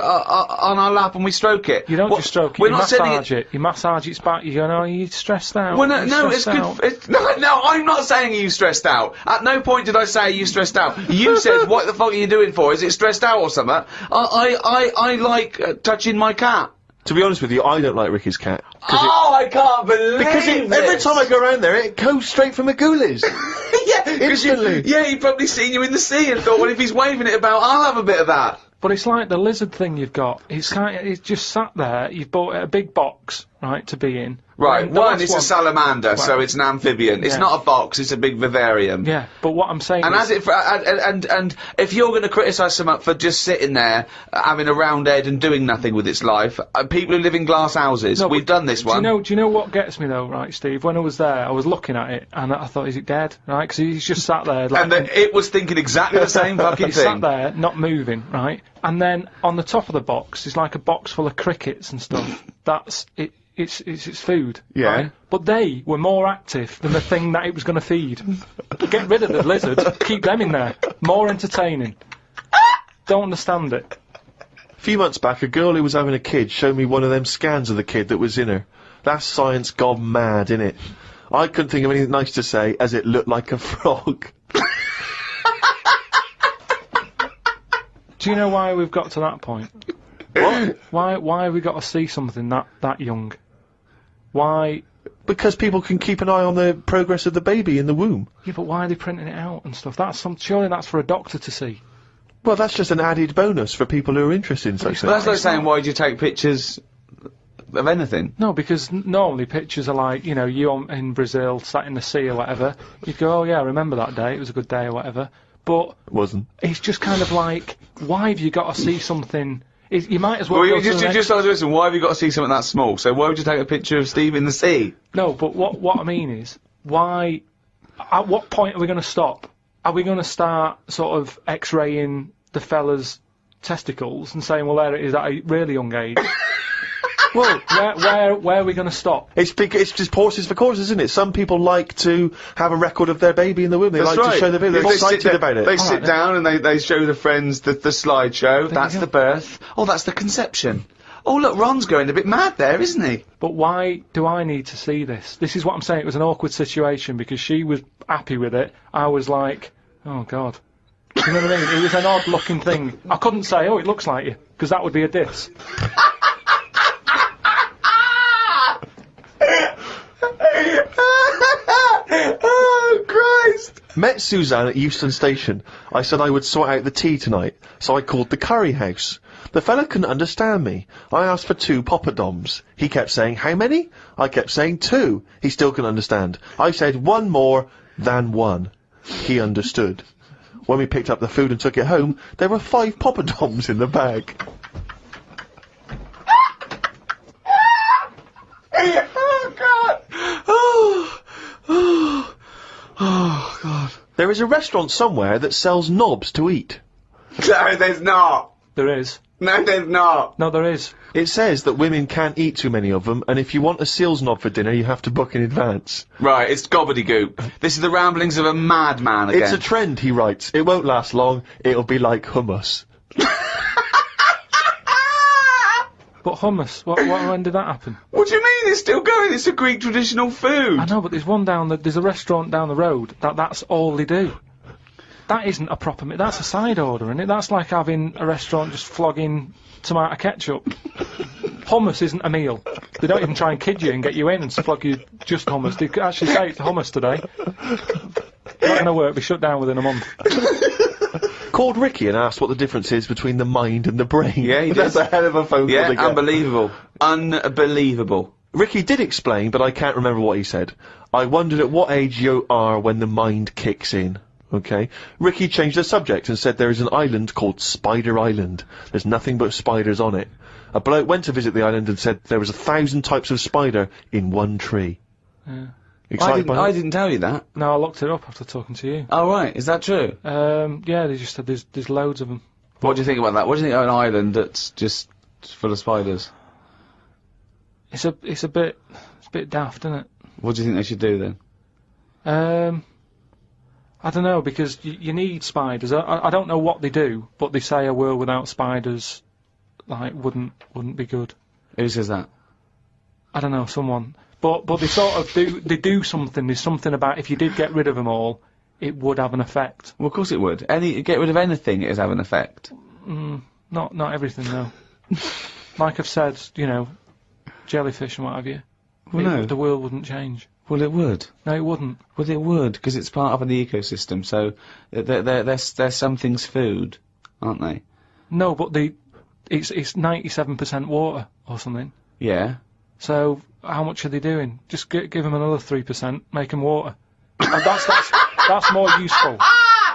our lap and we stroke it. You don't just stroke it, We're you not sending massage it. You massage its back, you go, no, you're stressed out. Well, you're no, it's stressed good. out." No, I'm not saying you stressed out. At no point did I say you stressed out. You said, what the fuck are you doing for? Is it stressed out or something? I like touching my cat. To be honest with you, I don't like Ricky's cat. I can't believe Because every time I go around there, it goes straight from the Ghoulies. yeah, Instantly. He'd probably seen you in the sea and thought, well, if he's waving it about, I'll have a bit of that. But it's like the lizard thing you've got. It's just sat there. You've bought a big box, right, to be in. Right, And the one, last it's a salamander, so it's an amphibian. It's Yeah. not a box, it's a big vivarium. Yeah, but what I'm saying And is, as it and if you're going to criticise someone for just sitting there having a round head and doing nothing with its life, people who live in glass houses, No, we've but done this one. Do you know what gets me though, right, Steve? When I was there, I was looking at it and I thought, is it dead? Right, because he's just sat there like. And then it was thinking exactly the same fucking He sat thing. there, not moving, right? And then on the top of the box is like a box full of crickets and stuff. That's it. It's its food. Yeah. Right? But they were more active than the thing that it was going to feed. Get rid of the lizards. Keep them in there. More entertaining. Don't understand it. A few months back, a girl who was having a kid showed me one of them scans of the kid that was in her. That's science gone mad, innit? I couldn't think of anything nice to say, as it looked like a frog. Do you know why we've got to that point? What? Why have we got to see something that young? Why? Because people can keep an eye on the progress of the baby in the womb. Yeah, but why are they printing it out and stuff? Surely that's for a doctor to see. Well, that's just an added bonus for people who are interested in such But that's things. like saying, why do you take pictures of anything? No, because normally pictures are like, you in Brazil, sat in the sea or whatever. You'd go, oh yeah, I remember that day, it was a good day or whatever. But It wasn't. it's just kind of like, why have you got to see something? You might as well Well, go you to the next- just listen, why have you got to see something that small? So why would you take a picture of Steve in the sea? No, but what I mean is, why? At what point are we going to stop? Are we going to start sort of X-raying the fella's testicles and saying, well, there it is at a really young age? Well, where are we going to stop? It's just horses for courses, isn't it? Some people like to have a record of their baby in the womb. They That's like right. to show the baby. They're They sit excited there- about it. They sit then. down and they show the friends the slideshow. That's you the go. birth. Oh, that's the conception. Oh, look, Ron's going a bit mad there, isn't he? But why do I need to see this? This is what I'm saying. It was an awkward situation because she was happy with it. I was like, oh God. You know what I mean? It was an odd-looking thing. I couldn't say, oh, it looks like you, because that would be a diss. Oh, Christ! Met Suzanne at Euston Station. I said I would sort out the tea tonight, so I called the curry house. The fella couldn't understand me. I asked for 2 poppadoms. He kept saying, how many? I kept saying 2. He still couldn't understand. I said 1 more than 1. He understood. When we picked up the food and took it home, there were 5 poppadoms in the bag. Oh, God! Oh, God. There is a restaurant somewhere that sells knobs to eat. No, there's not. There is. No, there's not. No, there is. It says that women can't eat too many of them, and if you want a seal's knob for dinner, you have to book in advance. Right, it's gobbledygook. This is the ramblings of a madman again. It's a trend, he writes. It won't last long. It'll be like hummus. But hummus, when did that happen? What do you mean it's still going? It's a Greek traditional food. I know, but there's a restaurant down the road that's all they do. that isn't a proper meal. That's a side order, isn't it? That's like having a restaurant just flogging tomato ketchup. Hummus isn't a meal. They don't even try and kid you and get you in and flog you just hummus. They actually say it's hummus today. Not going to work. Be shut down within a month. Called Ricky and asked what the difference is between the mind and the brain. Yeah, he That's did. a hell of a phone call to get. Unbelievable. Unbelievable. Ricky did explain, but I can't remember what he said. I wondered at what age you are when the mind kicks in. Okay. Ricky changed the subject and said there is an island called Spider Island. There's nothing but spiders on it. A bloke went to visit the island and said there was 1,000 types of spider in one tree. Yeah. Excited by that? I didn't tell you that. No, I looked it up after talking to you. Oh, right. Is that true? Yeah, they just said there's loads of them. What do you think about that? What do you think of an island that's just full of spiders? It's a bit daft, isn't it? What do you think they should do then? I don't know, because you need spiders. I don't know what they do, but they say a world without spiders, like, wouldn't be good. Who says that? I don't know, someone. But they sort of do something. There's something about if you did get rid of them all, it would have an effect. Well, of course it would. Get rid of anything, it would have an effect. Not everything, though. Like I've said, you know, jellyfish and what have you. Well, no. The world wouldn't change. Well, it would. No, it wouldn't. Well, it would, because it's part of an ecosystem, so they're something's food, aren't they? No, but it's 97% water or something. Yeah. So how much are they doing? Just give them another 3%, make them water. And that's more useful.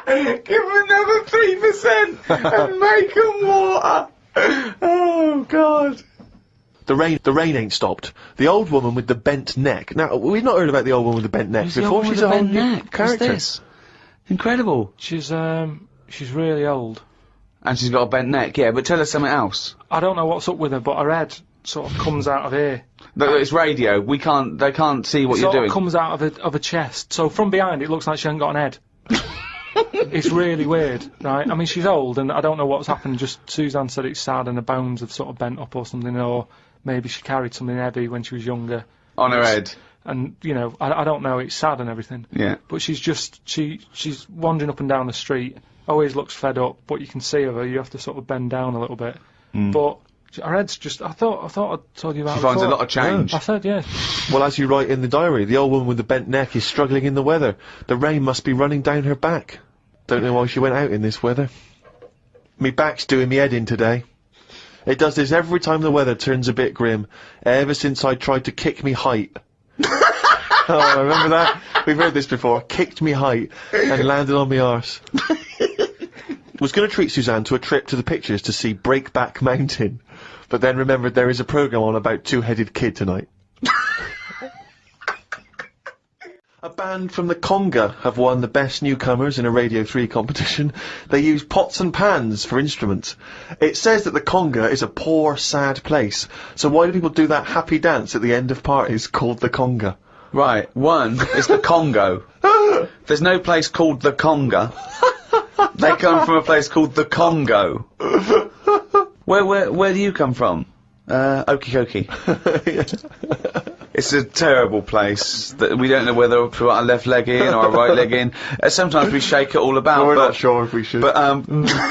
Give them another 3% and make them water. Oh God. The rain ain't stopped. The old woman with the bent neck. Now, we've not heard about the old woman with the bent neck Who's the before. old woman She's with a the whole bent new neck? What's character. this? Incredible. She's really old. And she's got a bent neck, yeah, but tell us something else. I don't know what's up with her, but her head sort of comes out of here. No, it's radio. They can't see what you're Sort doing. of comes out of a chest. So from behind, it looks like she hasn't got an head. It's really weird, right? I mean, she's old, and I don't know what's happened. Just Suzanne said it's sad, and her bones have sort of bent up or something, or maybe she carried something heavy when she was younger. On her head. And you know, I don't know. It's sad and everything. Yeah. But she's wandering up and down the street. Always looks fed up, but you can see her. You have to sort of bend down a little bit. But her head's just. I thought I told you about. She finds a before. lot of change. I said, yeah. Well, as you write in the diary, the old woman with the bent neck is struggling in the weather. The rain must be running down her back. Don't know why she went out in this weather. Me back's doing me head in today. It does this every time the weather turns a bit grim, ever since I tried to kick me height. Oh, remember that? We've heard this before. Kicked me height and landed on me arse. Was going to treat Suzanne to a trip to the pictures to see Breakback Mountain, but then remembered there is a programme on about two-headed kid tonight. A band from the Conga have won the Best Newcomers in a Radio 3 competition. They use pots and pans for instruments. It says that the Conga is a poor, sad place, so why do people do that happy dance at the end of parties called the Conga? Right. One is the Congo. There's no place called the Conga. They come from a place called the Congo. Where do you come from? Okie dokie. It's a terrible place that we don't know whether to put our left leg in or our right leg in. Sometimes we shake it all about. We're not sure if we should. But Conga!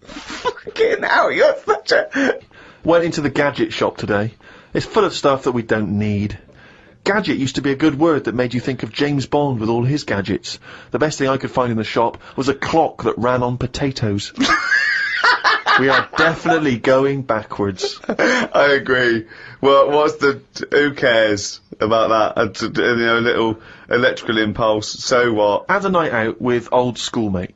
Fucking hell, you're such a... Went into the gadget shop today. It's full of stuff that we don't need. Gadget used to be a good word that made you think of James Bond with all his gadgets. The best thing I could find in the shop was a clock that ran on potatoes. We are definitely going backwards. I agree. Well, who cares about that? You know, a little electrical impulse, so what? Had a night out with old schoolmate.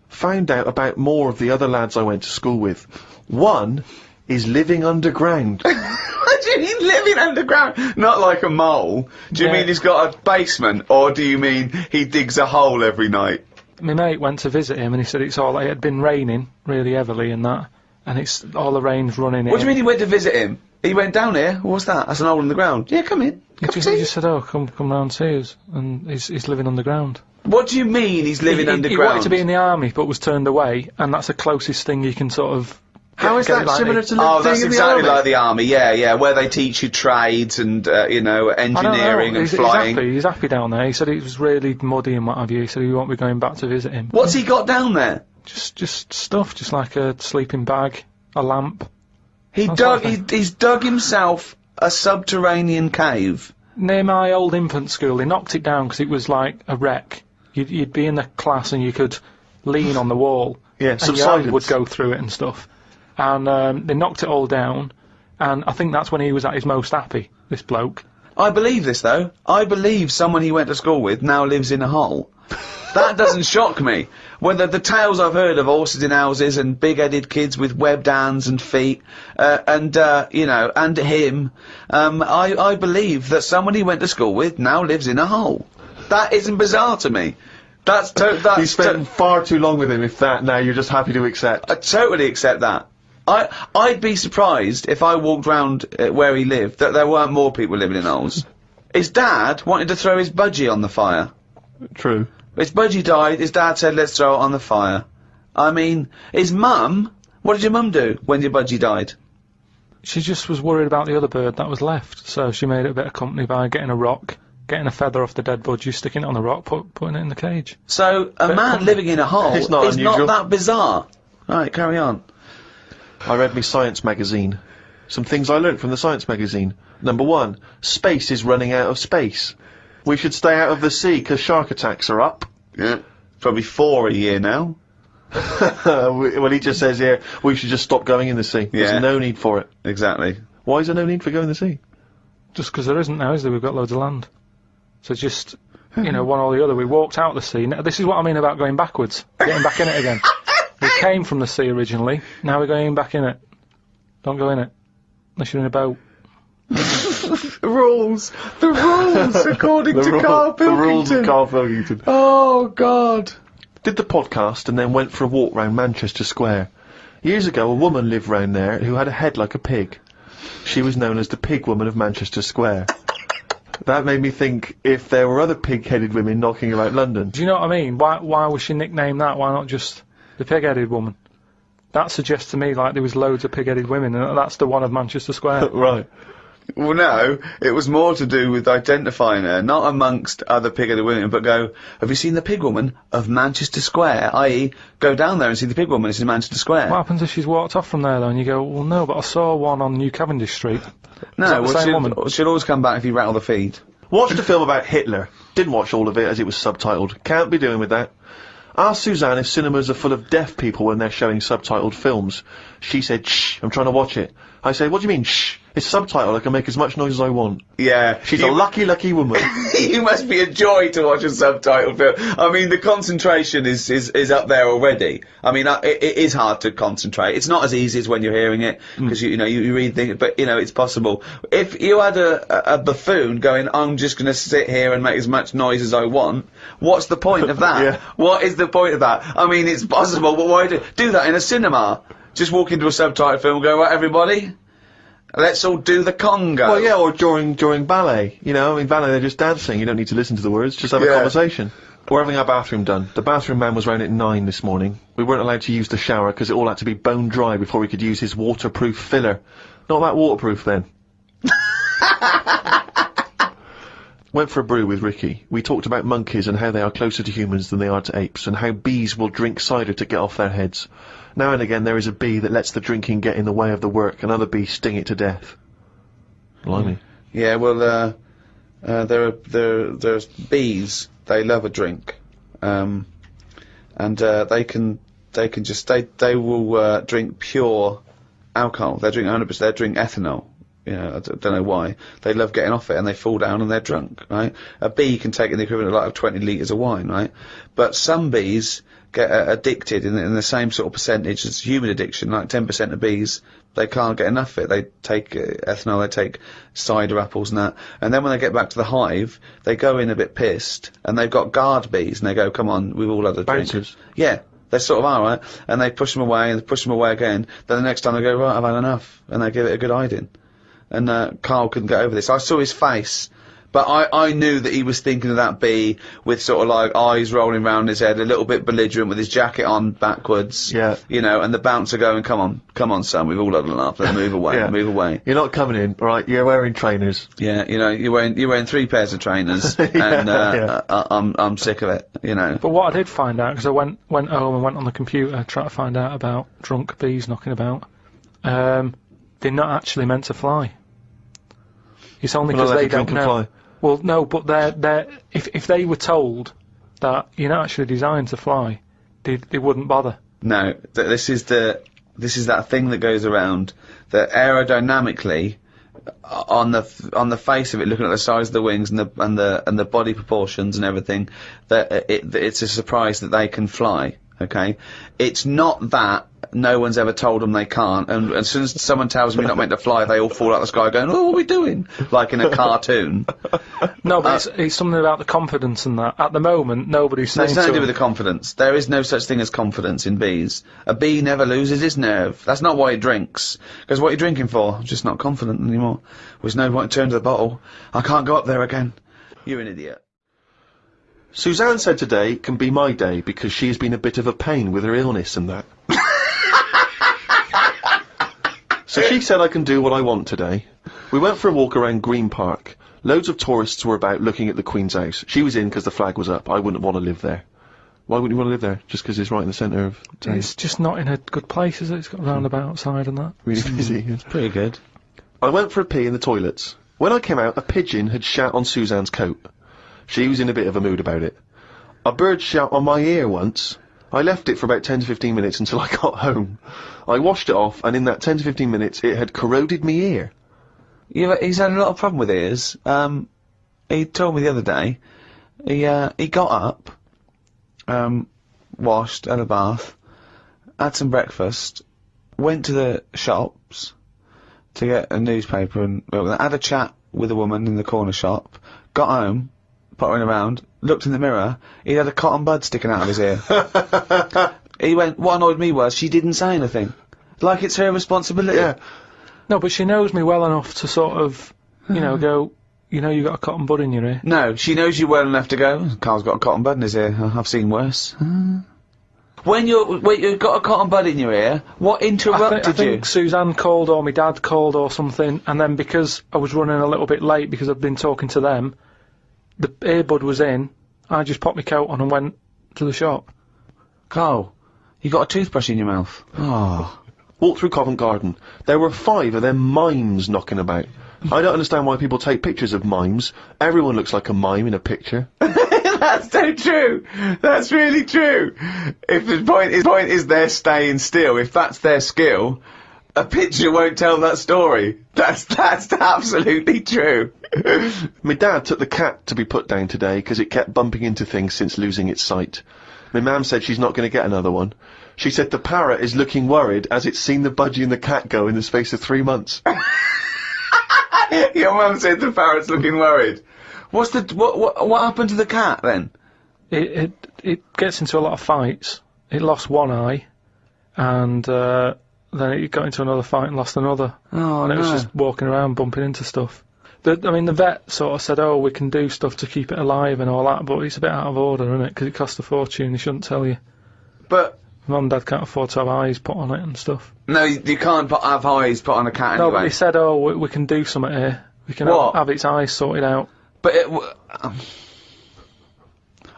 Found out about more of the other lads I went to school with. One is living underground. What do you mean living underground? Not like a mole. Do you mean he's got a basement, or do you mean he digs a hole every night? My mate went to visit him, and he said it had been raining really heavily and that, and it's all the rain's running in. What do you mean he went to visit him? He went down here? What's that? That's an hole in the ground. Yeah, come in. He just said, "Oh, come round see us," and he's living underground. What do you mean he's living underground? He wanted to be in the army, but was turned away, and that's the closest thing you can sort of How is that similar to Oh, that's being in the exactly army? like the army, yeah, where they teach you trades and, I don't engineering know. and He's flying. happy. He's happy down there. He said it was really muddy and what have you. He said he won't be going back to visit him. What's he got down there? Just stuff, just like a sleeping bag, a lamp. He's dug himself a subterranean cave. Near my old infant school, they knocked it down because it was like a wreck. You'd be in the class and you could lean on the wall. Yeah, and your hand subsidence. would go through it and stuff. And they knocked it all down. And I think that's when he was at his most happy, this bloke. I believe this, though. I believe someone he went to school with now lives in a hole. That doesn't shock me. Whether the tales I've heard of horses in houses and big-headed kids with webbed hands and feet, and him, I believe that someone he went to school with now lives in a hole. That isn't bizarre to me. You spent far too long with him, if that, now you're just happy to accept. I totally accept that. I'd be surprised if I walked round where he lived that there weren't more people living in holes. His dad wanted to throw his budgie on the fire. True. His budgie died, his dad said, let's throw it on the fire. I mean, his mum, what did your mum do when your budgie died? She just was worried about the other bird that was left, so she made it a bit of company by getting a rock, getting a feather off the dead budgie, sticking it on the rock, putting it in the cage. So, a man living in a hole It's not is unusual. not that bizarre. Right, carry on. I read me science magazine. Some things I learnt from the science magazine. Number 1, space is running out of space. We should stay out of the sea because shark attacks are up. Yeah. Probably 4 a year now. Well, he just says here, we should just stop going in the sea. Yeah. There's no need for it. Exactly. Why is there no need for going in the sea? Just because there isn't now, is there? We've got loads of land. So just, one or the other. We walked out the sea. Now, this is what I mean about going backwards. Getting back in it again. We came from the sea originally. Now we're going back in it. Don't go in it. Unless you're in a boat. The rules, according to Karl Pilkington. The rules of Karl Pilkington. Oh, God. Did the podcast and then went for a walk round Manchester Square. Years ago, a woman lived round there who had a head like a pig. She was known as the Pig Woman of Manchester Square. That made me think if there were other pig-headed women knocking about London. Do you know what I mean? Why was she nicknamed that? Why not just the pig-headed woman? That suggests to me like there was loads of pig-headed women, and that's the one of Manchester Square. Right. Well, no, it was more to do with identifying her, not amongst other pig-headed women, but go, have you seen the pig woman of Manchester Square? I.e., go down there and see the pig woman, it's in Manchester Square. What happens if she's walked off from there, though, and you go, well, no, but I saw one on New Cavendish Street. No, Is that the same woman? she'll always come back if you rattle the feed. Watched a film about Hitler. Didn't watch all of it as it was subtitled. Can't be doing with that. Asked Suzanne if cinemas are full of deaf people when they're showing subtitled films. She said, shh, I'm trying to watch it. I said, what do you mean, shh? It's subtitled, I can make as much noise as I want. Yeah. She's a lucky, lucky woman. You must be a joy to watch a subtitled film. I mean, the concentration is up there already. I mean, it is hard to concentrate. It's not as easy as when you're hearing it, because you read things, but it's possible. If you had a buffoon going, I'm just gonna sit here and make as much noise as I want, what's the point of that? Yeah. What is the point of that? I mean, it's possible, but why do that in a cinema? Just walk into a subtitled film and go, right, everybody? Let's all do the conga. Well, yeah, or during ballet. Ballet, they're just dancing. You don't need to listen to the words, just have a conversation. We're having our bathroom done. The bathroom man was round at 9 this morning. We weren't allowed to use the shower because it all had to be bone dry before we could use his waterproof filler. Not that waterproof, then. Went for a brew with Ricky. We talked about monkeys and how they are closer to humans than they are to apes, and how bees will drink cider to get off their heads. Now and again there is a bee that lets the drinking get in the way of the work, and other bees sting it to death. Blimey. Yeah, well, there's bees. They love a drink, and they will drink pure alcohol. They drink 100%. They drink ethanol. I don't know why. They love getting off it, and they fall down and they're drunk, right? A bee can take in the equivalent of 20 litres of wine, right? But some bees get addicted in the same sort of percentage as human addiction, like 10% of bees, they can't get enough of it. They take ethanol, they take cider apples and that, and then when they get back to the hive, they go in a bit pissed, and they've got guard bees, and they go, come on, we've all had a drink. Bouncers. Yeah. They sort of are, right? And they push them away, and they push them away again, then the next time they go, right, I've had enough, and they give it a good hiding. And Carl couldn't get over this. I saw his face But I knew that he was thinking of that bee with sort of like eyes rolling round his head, a little bit belligerent with his jacket on backwards. Yeah. You know, and the bouncer going, come on, son, we've all had enough, let's move away, Yeah. move away. You're not coming in, right? You're wearing trainers. Yeah, you know, you're wearing 3 pairs of trainers, and I'm sick of it, you know. But what I did find out, because I went home and went on the computer trying to find out about drunk bees knocking about, they're not actually meant to fly. It's only because they don't know. Fly. Well, no, but they're if they were told that you're not actually designed to fly, they wouldn't bother. No, this is that thing that goes around that aerodynamically, on the face of it, looking at the size of the wings and the body proportions and everything, that it's a surprise that they can fly. Okay, it's not that no one's ever told them they can't, and as soon as someone tells them you're not meant to fly, they all fall out of the sky going, "Oh, what are we doing?" Like in a cartoon. No, but it's something about the confidence and that. At the moment, nobody's saying It's nothing to do with the confidence. There is no such thing as confidence in bees. A bee never loses his nerve. That's not why he drinks. Because what are you drinking for? I'm just not confident anymore. There's no point to turn to the bottle. I can't go up there again. You're an idiot. Suzanne said today can be my day because she has been a bit of a pain with her illness and that. So she said I can do what I want today. We went for a walk around Green Park. Loads of tourists were about looking at the Queen's house. She was in because the flag was up. I wouldn't want to live there. Why wouldn't you want to live there? Just because it's right in the centre of town? It's just not in a good place, is it? It's got a roundabout outside and that. Really busy. It's pretty good. I went for a pee in the toilets. When I came out, a pigeon had shat on Suzanne's coat. She was in a bit of a mood about it. A bird shat on my ear once. I left it for about 10 to 15 minutes until I got home. I washed it off, and in that 10 to 15 minutes, it had corroded me ear. He's had a lot of problem with ears. He told me the other day, he got up, washed, had a bath, had some breakfast, went to the shops to get a newspaper and had a chat with a woman in the corner shop, got home, pottering around, looked in the mirror, he had a cotton bud sticking out of his ear. He went, what annoyed me was she didn't say anything. Like it's her responsibility. Yeah. No, but she knows me well enough to sort of, you know, go, you know, you got a cotton bud in your ear. No, she knows you well enough to go, Carl's got a cotton bud in his ear, I've seen worse. When you've got a cotton bud in your ear, what interrupted I think Suzanne called or my dad called or something, and then because I was running a little bit late because I'd been talking to them, the earbud was in, I just popped my coat on and went to the shop. Carl, you got a toothbrush in your mouth. Oh. Walked through Covent Garden. There were 5 of them mimes knocking about. I don't understand why people take pictures of mimes. Everyone looks like a mime in a picture. That's so true. That's really true. If the point is they're staying still, if that's their skill, a picture won't tell that story. That's absolutely true. My dad took the cat to be put down today because it kept bumping into things since losing its sight. My mum said she's not going to get another one. She said the parrot is looking worried as it's seen the budgie and the cat go in the space of 3 months. Your mum said the parrot's looking worried. What happened to the cat then? It gets into a lot of fights. It lost one eye, and then it got into another fight and lost another. Oh, and it was just walking around bumping into stuff. I mean, the vet sort of said, oh, we can do stuff to keep it alive and all that, but it's a bit out of order, isn't it? Because it costs a fortune, they shouldn't tell you. But Mum and Dad can't afford to have eyes put on it and stuff. no, you can't have eyes put on a cat No, anyway. but they said, oh, we can do something here. We can What? have its eyes sorted out. But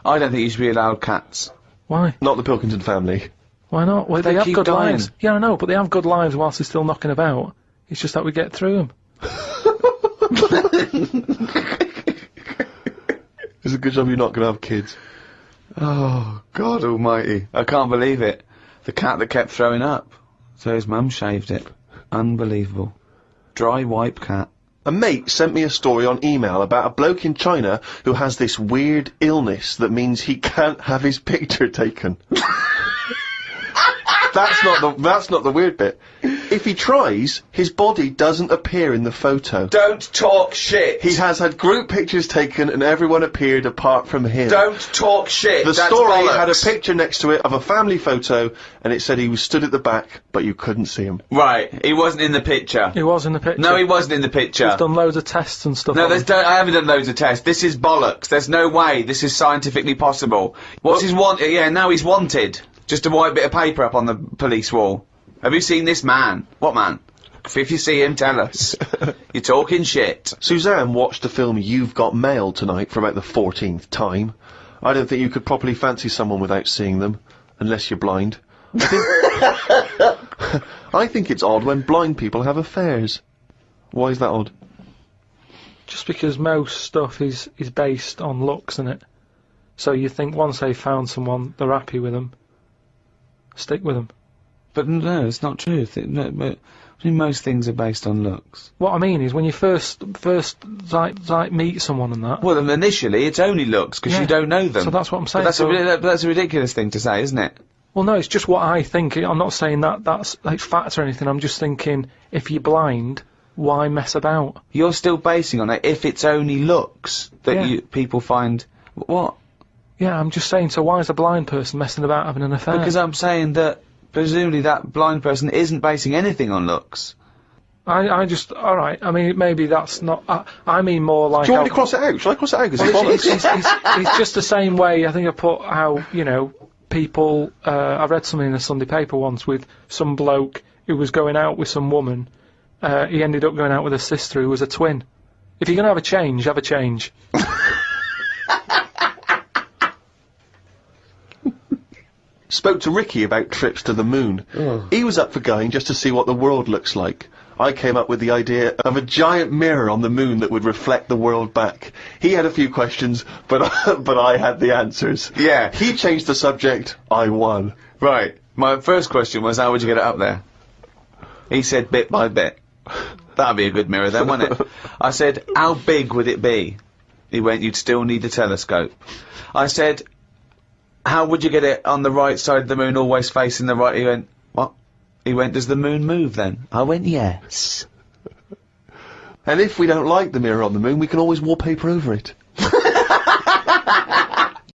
I don't think you should be allowed cats. Why? Not the Pilkington family. Why not? Well, they have keep good dying. lives. Yeah, I know, but they have good lives whilst they're still knocking about. It's just that we get through them. It's a good job you're not going to have kids. Oh, God almighty. I can't believe it. The cat that kept throwing up. So his mum shaved it. Unbelievable. Dry wipe cat. A mate sent me a story on email about a bloke in China who has this weird illness that means he can't have his picture taken. That's not the weird bit. If he tries, his body doesn't appear in the photo. Don't talk shit. He has had group pictures taken and everyone appeared apart from him. Don't talk shit. The That's story bollocks. had a picture next to it of a family photo, and it said he was stood at the back, but you couldn't see him. Right, he wasn't in the picture. He was in the picture. No, he wasn't in the picture. He's done loads of tests and stuff. No, on him. I haven't done loads of tests. This is bollocks. There's no way this is scientifically possible. What's his want? Yeah, now he's wanted. Just a white bit of paper up on the police wall. Have you seen this man? What man? If you see him, tell us. You're talking shit. Suzanne watched the film You've Got Mail tonight for about the 14th time. I don't think you could properly fancy someone without seeing them, unless you're blind. I think it's odd when blind people have affairs. Why is that odd? Just because most stuff is based on looks, isn't it? So you think once they've found someone, they're happy with them. Stick with them. But no, it's not true. Most things are based on looks. What I mean is when you first like meet someone and that. Well, initially it's only looks because you don't know them. So that's what I'm saying. But that's a ridiculous thing to say, isn't it? Well, no, it's just what I think. I'm not saying that's like fact or anything. I'm just thinking if you're blind, why mess about? You're still basing on it if it's only looks that people find. What? Yeah, I'm just saying. So why is a blind person messing about having an affair? Because I'm saying that presumably that blind person isn't basing anything on looks. I just alright. I mean, maybe that's not. I mean more like. Do you want me to cross it out? Shall I cross it out? Because it's just the same way. I think I put how people. I read something in a Sunday paper once with some bloke who was going out with some woman. He ended up going out with a sister who was a twin. If you're gonna have a change, have a change. Spoke to Ricky about trips to the moon. He was up for going just to see what the world looks like. I came up with the idea of a giant mirror on the moon that would reflect the world back. He had a few questions, but I had the answers. Yeah. He changed the subject, I won. Right. My first question was, how would you get it up there? He said bit by bit. That'd be a good mirror then, wouldn't it? I said, how big would it be? He went, you'd still need a telescope. I said, how would you get it on the right side of the moon, always facing the right? He went, what? He went, does the moon move then? I went, yes. And if we don't like the mirror on the moon, we can always wallpaper over it.